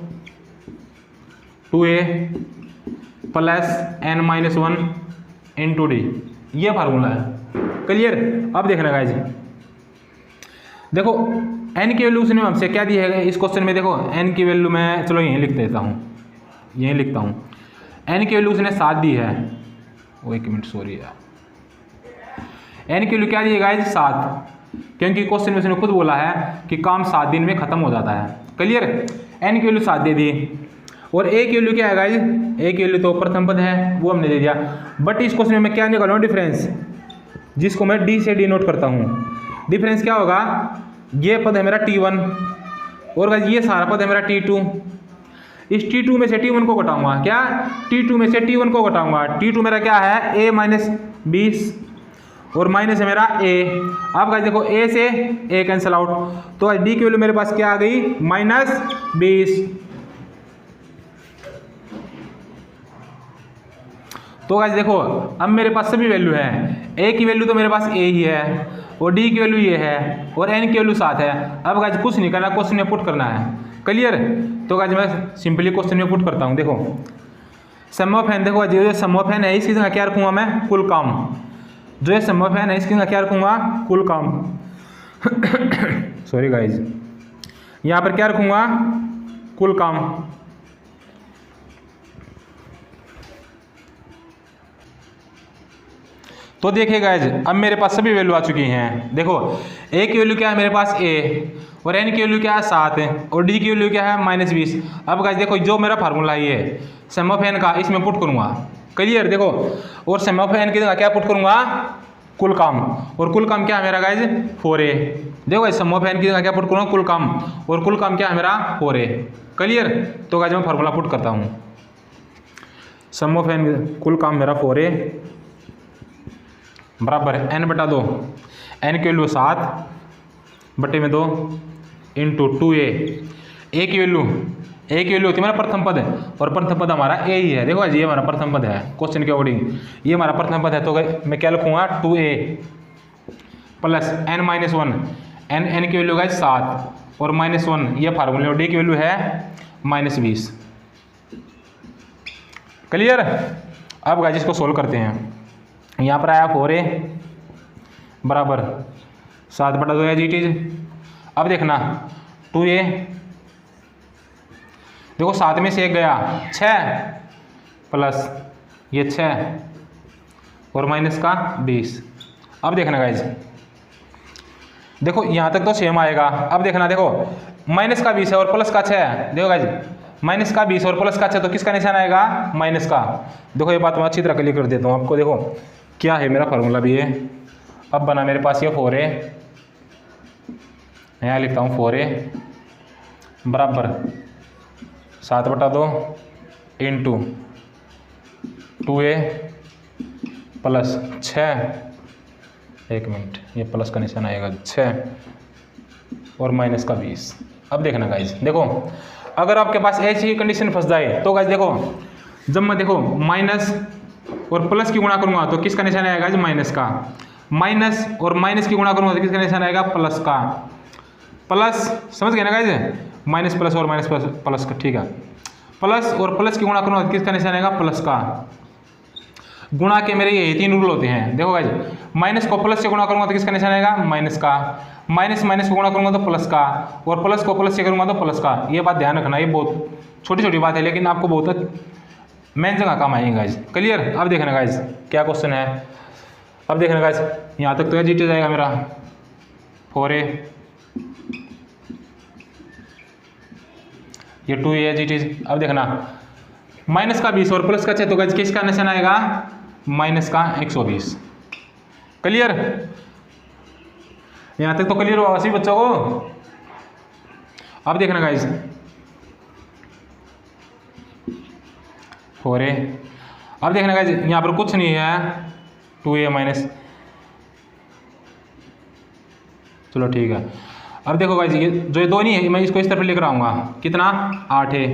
[SPEAKER 1] 2a plus n-1 into d। ये फार्मूला है। क्लियर? अब देखना गाइस देखो n की वैल्यू उसने हमसे क्या दी है इस क्वेश्चन में? देखो n की वैल्यू मैं चलो यहीं लिख देता हूँ, यहीं लिखता हूँ। n की वैल्यू उसने 7 दी है। वो 1 मिनट सॉरी यार, n की वैल्यू क्या दी है गाइस? 7, क्योंकि क्वेश्चन में उसने खुद बोला है कि काम 7 दिन में खत्म हो जाता है। क्लियर? n की वैल्यू 7 दे दी। और a की वैल्यू क्या है गाइस? a की वैल्यू तो प्रथम पद है, वो हमने दे दिया। बट इस क्वेश्चन में मैं क्या निकालूँ? डिफरेंस, जिसको मैं d से डिनोट करता हूँ। डिफरेंस क्या होगा? ये पद है मेरा t1 और गाइस ये सारा पद है मेरा t2। इस T2 में से T1 को घटाऊंगा, क्या T2 में से T1 को घटाऊंगा। T2 मेरा क्या है a माइनस 20 और माइनस है मेरा a। अब गाइस देखो a से a कैंसिल आउट, तो d की वैल्यू मेरे पास क्या आ गई -20। तो गाइस देखो अब मेरे पास सभी वैल्यू है, a की वैल्यू तो मेरे पास a ही है और d की वैल्यू ये है और n की वैल्यू 7 है। अब गाइस कुछ नहीं करना, क्वेश्चन में पुट करना है। क्लियर? तो गाइस मैं सिंपली क्वेश्चन में पुट करता हूँ। देखो सम ऑफ n, देखो जो सम ऑफ n है इसकी जगह क्या रखूँगा मैं, कुल काम। जो सम ऑफ n है इसकी जगह क्या रखूँगा, कुल काम। सॉरी गाइस, यहाँ पर क्या रखूँगा, कुल काम। तो देखिए गाइज अब मेरे पास सभी वैल्यू आ चुकी हैं। देखो a की वैल्यू क्या है मेरे पास a और n की वैल्यू क्या है 7 और d की वैल्यू क्या है -20। अब गाइज देखो जो मेरा फार्मूला ये है सम ऑफ n का, इसमें पुट करूंगा। क्लियर? देखो और सम ऑफ n की जगह क्या पुट करूंगा, कुल काम। और कुल काम क्या है मेरा गाइज 4a। देखो सम ऑफ n की जगह क्या पुट करूंगा, कुल काम, और कुल काम क्या है मेरा 4a। क्लियर? तो गाइज मैं फार्मूला पुट करता हूँ। सम ऑफ n कुल काम मेरा 4a बराबर n बटा 2, n की वैल्यू 7 बटे में 2 इंटू 2a। a की वैल्यू होती है मेरा प्रथम पद है और प्रथम पद हमारा a ही है। देखो ये हमारा प्रथम पद है क्वेश्चन के अकॉर्डिंग, ये हमारा प्रथम पद है। तो मैं क्या लिखूँगा 2a प्लस n-1, n की वैल्यू है 7 और -1, ये फार्मूले और d की वैल्यू है -20। क्लियर? अब गाइस इसको सोल्व करते हैं। यहाँ पर आया 4a बराबर 7 बटा 2 है जी टीज। अब देखना 2a, देखो 7 में से 1 गया 6 प्लस ये 6 और माइनस का 20। अब देखना गाइज, देखो यहाँ तक तो सेम आएगा। अब देखना, देखो माइनस का 20 है और प्लस का 6 है। देखो गाइज माइनस का 20 और प्लस का 6, तो किसका निशान आएगा, माइनस का। देखो ये बात मैं अच्छी तरह क्लियर कर देता हूँ आपको। देखो क्या है मेरा फार्मूला भी है। अब बना मेरे पास ये 4a, यहाँ लिखता हूँ 4a बराबर 7 बटा 2 इंटू 2a प्लस 6, 1 मिनट, ये प्लस का निशान आएगा 6 और माइनस का 20। अब देखना गाइज, देखो अगर आपके पास ऐसी ही कंडीशन फंस जाए तो गाइज देखो जब मैं देखो माइनस और प्लस की गुणा करूंगा तो किसका निशान आएगा, माइनस का। माइनस और माइनस की गुणा करूंगा तो किसका निशान आएगा, प्लस का। प्लस समझ गए ना गाइज, माइनस प्लस और माइनस प्लस प्लस का, ठीक है। प्लस और प्लस की गुणा करूंगा तो किसका निशान आएगा, प्लस का। गुणा के मेरे ये 3 रूल होते हैं। देखो गाइज माइनस को प्लस से गुणा करूंगा तो किसका निशान आएगा, माइनस का। माइनस माइनस को गुणा करूंगा तो प्लस का, और प्लस को प्लस से करूंगा तो प्लस का। ये बात ध्यान रखना, ये बहुत छोटी छोटी बात है लेकिन आपको बहुत मेन जगह काम आएंगे गाइज। क्लियर? अब देखना गाइज क्या क्वेश्चन है। अब देखना गाइज यहाँ तक तो ये जीटे जाएगा मेरा 4a, ये 2a जीटीज। अब देखना माइनस का 20 और प्लस का 6, तो गाइज किसका निशान आएगा, माइनस का 120। क्लियर? यहाँ तक तो क्लियर हुआ सभी बच्चों को। अब देखना गाइज 4a, अब देखना गाइज यहाँ पर कुछ नहीं है 2a माइनस, चलो ठीक है। अब देखो गाइज ये जो ये 2 नहीं है मैं इसको इस तरफ लेकर आऊँगा, कितना 8a।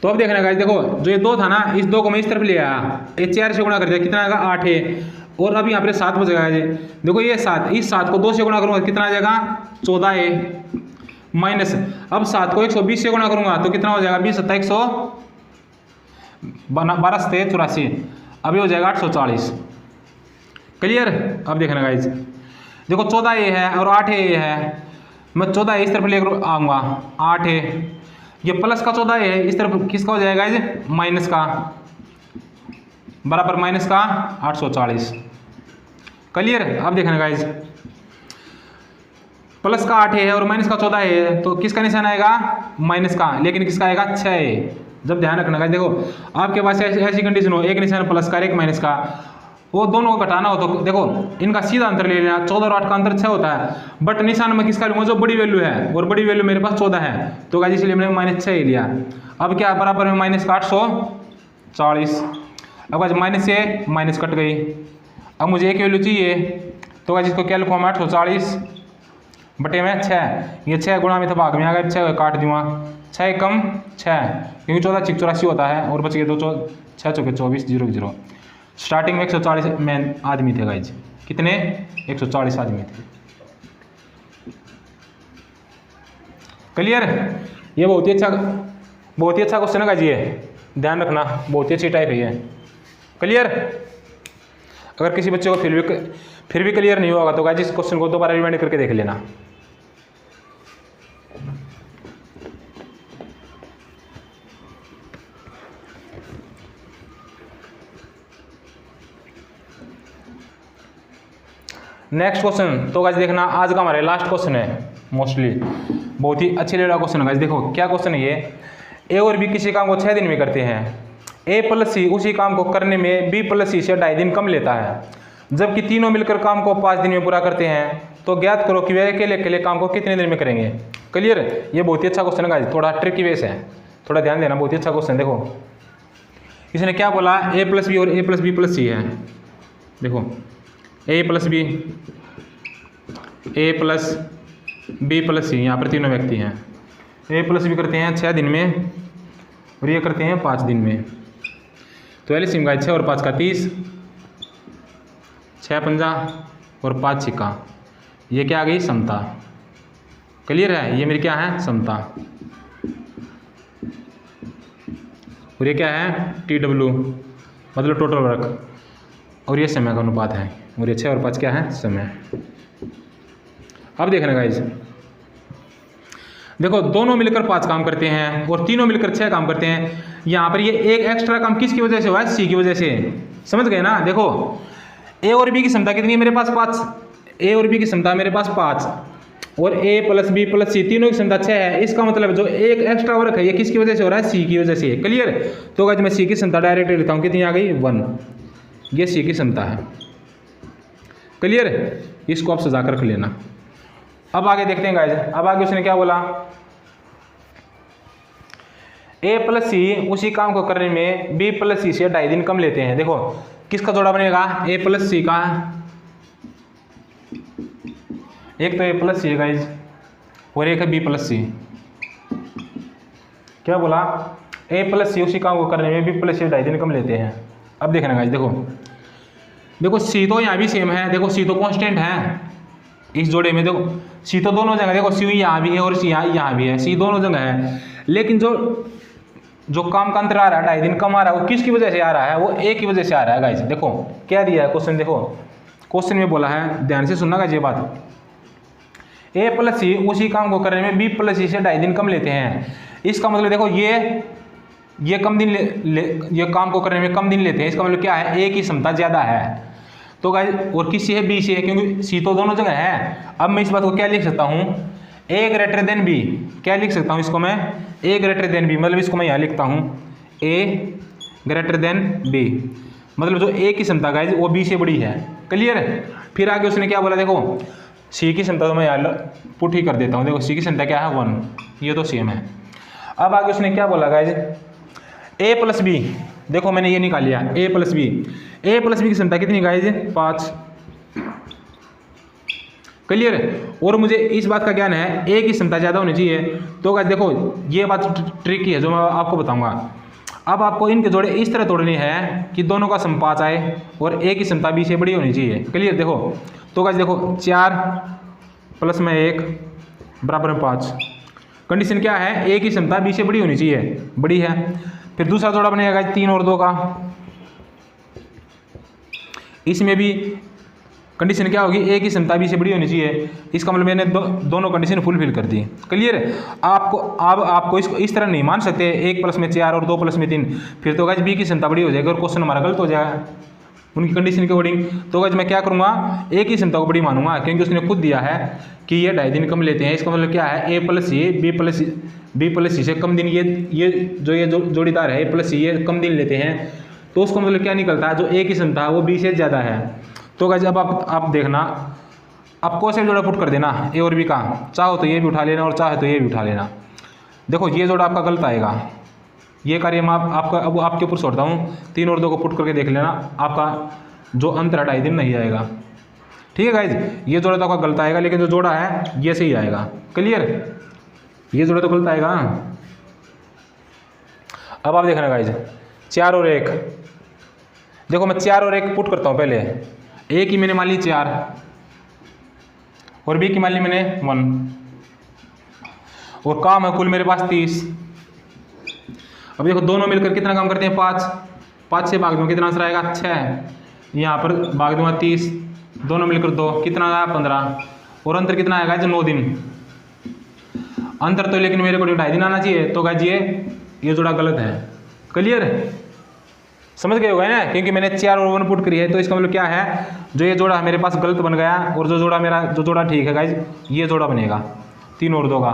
[SPEAKER 1] तो अब देखना गाइज देखो जो ये 2 था ना, इस 2 को मैं इस तरफ ले आया, ये 4 से गुणा कर दिया, कितना आएगा 8a। और अब यहाँ पे 7 बचेगा। देखो ये 7, इस 7 को 2 से गुणा करूँगा कितना आ जाएगा 14a माइनस। अब 7 को 120 से गुणा करूँगा तो कितना हो जाएगा 20 7 12 7 84, अब ये हो जाएगा 840। क्लियर? अब देखना गाइज देखो 14a है और 8a है, मैं 14a इस तरफ लेकर आऊँगा 8a, ये प्लस का 14a है, इस तरफ किसका हो जाएगा गाइज, माइनस का, बराबर माइनस का 840। क्लियर? अब देखना गाइज प्लस का 8a है और माइनस का 14a है, तो किसका निशान आएगा, माइनस का, लेकिन किसका आएगा 6a। जब ध्यान रखना गाइज देखो आपके पास ऐसी कंडीशन हो, एक निशान प्लस का एक माइनस का, वो दोनों को घटाना हो तो देखो इनका सीधा अंतर ले लेना, 14 और 8 का अंतर 6 होता है, बट निशान में किसका लूँगा, जो बड़ी वैल्यू है, और बड़ी वैल्यू मेरे पास 14 है, तो गाइस इसलिए मैंने -6 ही लिया। अब क्या बराबर में माइनस का 840, अब गाइस माइनस से माइनस कट गई, अब मुझे एक वैल्यू चाहिए, तो गाइस इसको क्या लिखूँगा, 840 बटे में 6, ये 6 गुणा में था भाग में आ गया, 6 काट दूँगा, 6 कम 6 क्योंकि 14 6 84 होता है, और बच गए 2 6 चौके 24 0 0। स्टार्टिंग में 140 मैन आदमी थे गाइज, कितने 140 आदमी थे। क्लियर, ये बहुत ही अच्छा क्वेश्चन है गाइज, ये ध्यान रखना, बहुत ही अच्छी टाइप है ये। क्लियर, अगर किसी बच्चे को फिर भी क्लियर नहीं होगा तो गाइज इस क्वेश्चन को दोबारा रिवाइंड करके देख लेना। नेक्स्ट क्वेश्चन, तो गाइस देखना आज का हमारा लास्ट क्वेश्चन है, मोस्टली बहुत ही अच्छे लेवल का क्वेश्चन है गाइस। देखो क्या क्वेश्चन है ये, ए और बी किसी काम को 6 दिन में करते हैं, ए प्लस सी उसी काम को करने में बी प्लस सी से 2.5 दिन कम लेता है, जबकि तीनों मिलकर काम को 5 दिन में पूरा करते हैं, तो ज्ञात करो कि वे अकेले काम को कितने दिन में करेंगे। क्लियर, ये बहुत ही अच्छा क्वेश्चन है गाइस, थोड़ा ट्रिकी वेस है, थोड़ा ध्यान देना, बहुत ही अच्छा क्वेश्चन। देखो इसने क्या बोला, ए प्लस बी और ए प्लस बी प्लस सी है, देखो ए प्लस बी प्लस सी, यहाँ पर तीनों व्यक्ति हैं, ए प्लस बी करते हैं 6 दिन में और ये करते हैं 5 दिन में, तो एलसीएम का 6 और 5 का 30, 6 50 और 5 6, ये क्या आ गई समता। क्लियर है, ये मेरी क्या है समता, और ये क्या है TW मतलब टोटल वर्क, और ये समय का अनुपात है, और ये 6 और 5 क्या है समय। अब देखना गाइस, देखो दोनों मिलकर 5 काम करते हैं और तीनों मिलकर 6 काम करते हैं, यहाँ पर ये एक एक्स्ट्रा काम किसकी वजह से हुआ है, सी की वजह से, समझ गए ना। देखो ए और बी की क्षमता कितनी है मेरे पास 5, ए और बी की क्षमता मेरे पास 5 और ए प्लस बी प्लस सी तीनों की क्षमता 6 है, इसका मतलब जो एक एक्स्ट्रा वर्क है ये किसकी वजह से हो रहा है, सी की वजह से। क्लियर, तो गाइस मैं सी की क्षमता डायरेक्ट लिखता हूँ, कितनी आ गई 1, ये सी की क्षमता है। क्लियर, इसको आप सजा कर रख लेना। अब आगे देखते हैं गाइस, अब आगे उसने क्या बोला, ए प्लस सी उसी काम को करने में बी प्लस सी से 2.5 दिन कम लेते हैं। देखो किसका जोड़ा बनेगा, ए प्लस सी का, एक तो ए प्लस सी है गाइस और एक है बी प्लस सी। क्या बोला, ए प्लस सी उसी काम को करने में बी प्लस सी 2.5 दिन कम लेते हैं। अब देखना गाइस, देखो सी तो यहाँ भी सेम है, देखो सी तो कांस्टेंट है इस जोड़े में, देखो सी तो दोनों जगह, देखो सी यहाँ भी है और सी यहाँ भी है, सी दोनों जगह है, लेकिन जो काम का अंतर आ रहा है 2.5 दिन कम आ रहा है, वो किसकी वजह से आ रहा है, वो ए की वजह से आ रहा है गाइस। देखो क्या दिया है क्वेश्चन, देखो क्वेश्चन में बोला है, ध्यान से सुनना गाइस ये बात, ए प्लस सी उसी काम को करने में बी प्लस सी से 2.5 दिन कम लेते हैं। इसका मतलब देखो ये कम दिन ये काम को करने में कम दिन लेते हैं, इसका मतलब क्या है, ए की क्षमता ज़्यादा है। तो गाइस और किससे है, बी से है, क्योंकि सी तो दोनों जगह है। अब मैं इस बात को क्या लिख सकता हूँ, ए ग्रेटर देन बी, क्या लिख सकता हूँ इसको मैं, ए ग्रेटर देन बी, मतलब इसको मैं यहाँ लिखता हूँ ए ग्रेटर देन बी, मतलब जो ए की क्षमता गाइस वो बी से बड़ी है। क्लियर है, फिर आगे उसने क्या बोला, देखो सी की क्षमता तो मैं यहाँ पुट ही कर देता हूँ, देखो सी की क्षमता क्या है 1, ये तो सेम है। अब आगे उसने क्या बोला गाइस, ए प्लस बी, देखो मैंने ये निकाल लिया ए प्लस बी की क्षमता कितनी गाइस 5। क्लियर है, और मुझे इस बात का ज्ञान है ए की क्षमता ज़्यादा होनी चाहिए। तो गाइस देखो ये बात ट्रिकी है जो मैं आपको बताऊंगा। अब आपको इनके जोड़े इस तरह तोड़ने हैं कि दोनों का सम 5 आए और ए की क्षमता बी से बड़ी होनी चाहिए। क्लियर, देखो तो गाइस देखो 4 प्लस में 1 बराबर में 5, कंडीशन क्या है, ए की क्षमता बी से बड़ी होनी चाहिए, बड़ी है। फिर दूसरा जोड़ा बनेगा 3 और 2 का, इसमें भी कंडीशन क्या होगी, ए की क्षमता बी से बड़ी होनी चाहिए, इसका मतलब मैंने दोनों कंडीशन फुलफिल कर दी। क्लियर है, आपको इसको इस तरह नहीं मान सकते 1 प्लस में 4 और 2 प्लस में 3, फिर तो गाइस बी की क्षमता बड़ी हो जाएगी और क्वेश्चन हमारा गलत हो जाएगा उनकी कंडीशन के अकॉर्डिंग। तो गाइस मैं क्या करूँगा, ए की क्षमता को बड़ी मानूंगा, क्योंकि उसने खुद दिया है कि ये 2.5 दिन कम लेते हैं। इसका मतलब क्या है, ए प्लस सी बी प्लस सी से कम दिन, ये जोड़ीदार है ए प्लस सी, ये कम दिन लेते हैं। तो उसका मतलब क्या निकलता है, जो ए की क्षमता है वो बी से ज़्यादा है। तो गाइस अब आप देखना, आप कोसेट जोड़ा पुट कर देना ए और बी का, चाहो तो ये भी उठा लेना और चाहे तो ये भी उठा लेना। देखो ये जोड़ा आपका गलत आएगा, ये कार्य मैं आपका अब आपके ऊपर छोड़ता हूँ। 3 और 2 को पुट करके देख लेना, आपका जो अंतर है 2.5 दिन नहीं आएगा। ठीक है गाइज, ये जोड़ा तो आपका गलत आएगा, लेकिन जो जोड़ा है ये सही आएगा। क्लियर, ये जोड़ा तो गलत आएगा। अब आप देखना गाइज 4 और 1, देखो मैं 4 और 1 पुट करता हूँ। पहले ए की मैंने मान ली 4 और बी की मान ली मैंने 1, और काम है कुल मेरे पास 30। अब देखो दोनों मिलकर कितना काम करते हैं, 5 से भाग दूँ कितना आंसर आएगा 6, यहाँ पर भाग दूंगा 30, दोनों मिलकर 2, कितना आया 15, और अंतर कितना आएगा जो 9 दिन अंतर। तो लेकिन मेरे को 2.5 दिन आना चाहिए, तो गाइज ये जोड़ा गलत है। क्लियर, समझ गए होगा ना, क्योंकि मैंने 4 और 1 पुट करी है, तो इसका मतलब क्या है, जो ये जोड़ा मेरे पास गलत बन गया और जो जोड़ा ठीक है गाइज, ये जोड़ा बनेगा 3 और 2 का।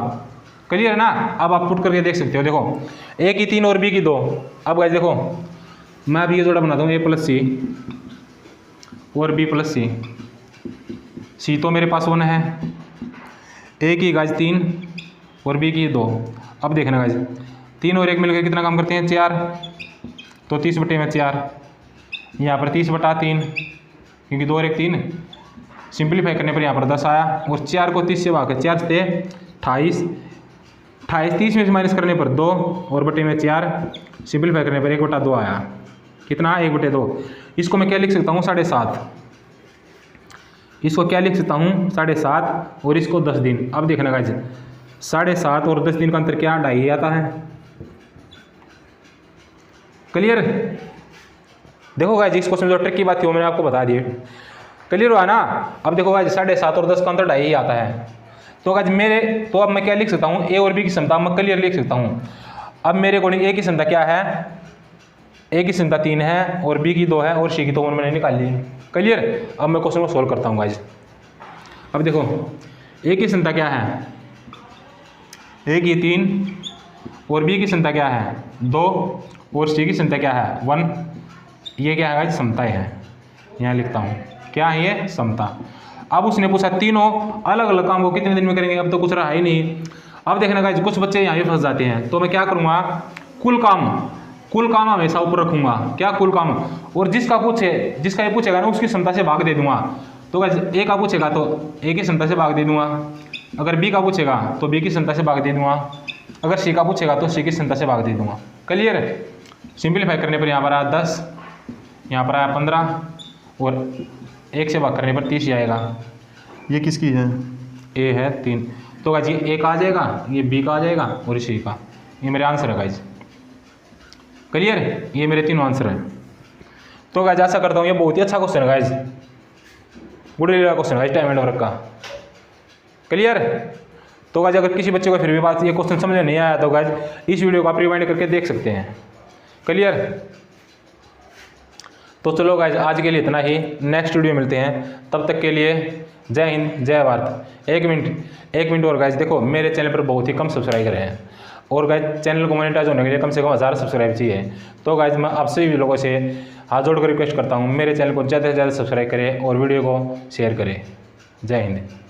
[SPEAKER 1] क्लियर है ना। अब आप पुट करके देख सकते हो, देखो ए की 3 और बी की 2। अब गाइज देखो मैं अभी ये जोड़ा बनाता हूँ, ए प्लस सी और बी प्लस सी। सी तो मेरे पास 1 है, ए की गाइज 3 और बी की 2। अब देखना गाइज 3 और 1 मिलकर कितना काम करते हैं 4, तो 30/4, यहाँ पर 30/3, क्योंकि 2 और 1 3, सिंप्लीफाई करने पर यहाँ पर 10 आया, और 4 को 30 से भाग 4 से 28, 30 में से माइनस करने पर 2 और बटे में 4, सिंप्लीफाई करने पर 1/2 आया। कितना 1/2। इसको मैं क्या लिख सकता हूँ 7.5, इसको क्या लिख सकता हूँ 7.5, और इसको 10 दिन। अब देखना गाइज 7.5 और 10 दिन का अंतर क्या 2.5 आता है। क्लियर, देखो गाइज इस क्वेश्चन में जो ट्रिक की बात थी वो मैंने आपको बता दी। क्लियर हुआ ना। अब देखो गाइज 7.5 और 10 का अंतर 2.5 आता है। तो गाइज तो अब मैं क्या लिख सकता हूँ, ए और बी की क्षमता मैं क्लियर लिख सकता हूँ। अब मेरे अकॉर्डिंग ए की क्षमता क्या है, ए की क्षमता 3 है और बी की 2 है और सी की तो 1 मैंने निकाल ली। क्लियर, अब मैं क्वेश्चन को सोल्व करता हूँ गाइज। अब देखो ए की क्षमता क्या है, ए की 3 और बी की क्षमता क्या है 2 और सी की क्षमता क्या है 1। ये क्या है गाइज, क्षमता है। यहाँ लिखता हूँ क्या है ये, क्षमता। अब उसने पूछा तीनों अलग अलग काम को कितने दिन में करेंगे, अब तो कुछ रहा ही नहीं। अब देखना गाइज कुछ बच्चे यहाँ भी फंस जाते हैं, तो मैं क्या करूँगा, कुल काम हमेशा ऊपर रखूँगा। क्या कुल काम, और जिसका ये पूछेगा ना उसकी क्षमता से भाग दे दूंगा। तो गाइज ए का पूछेगा तो ए की क्षमता से भाग दे दूंगा, अगर बी का पूछेगा तो बी की क्षमता से भाग दे दूंगा, अगर सी का पूछेगा तो सी की क्षमता से भाग दे दूंगा। क्लियर, सिंप्लीफाई करने पर यहाँ पर आया 10, यहाँ पर आया 15, और 1 से भाग करने पर 30 आएगा। ये किसकी है, ए है 3। तो गाइज ये ए का आ जाएगा, ये बी का आ जाएगा और सी का। ये मेरे आंसर है गाइज। क्लियर, ये मेरे 3 आंसर हैं। तो गाइज ऐसा करता हूँ, ये बहुत ही अच्छा क्वेश्चन है गाइज, गुड क्वेश्चन है टाइम एंड वर्क का। क्लियर, तो गाइज अगर किसी बच्चे को फिर भी बात ये क्वेश्चन समझ में नहीं आया तो गाइज इस वीडियो को आप रिवाइंड करके देख सकते हैं। क्लियर, तो चलो गाइज आज के लिए इतना ही, नेक्स्ट वीडियो मिलते हैं, तब तक के लिए जय हिंद जय भारत। 1 मिनट और गाइज, देखो मेरे चैनल पर बहुत ही कम सब्सक्राइबर हैं और गाइज चैनल को मोनेटाइज होने के लिए कम से कम 1000 सब्सक्राइब चाहिए। तो गाइज मैं आप सभी लोगों से हाथ जोड़कर रिक्वेस्ट करता हूँ, मेरे चैनल को ज़्यादा से ज़्यादा सब्सक्राइब करें और वीडियो को शेयर करें। जय हिंद।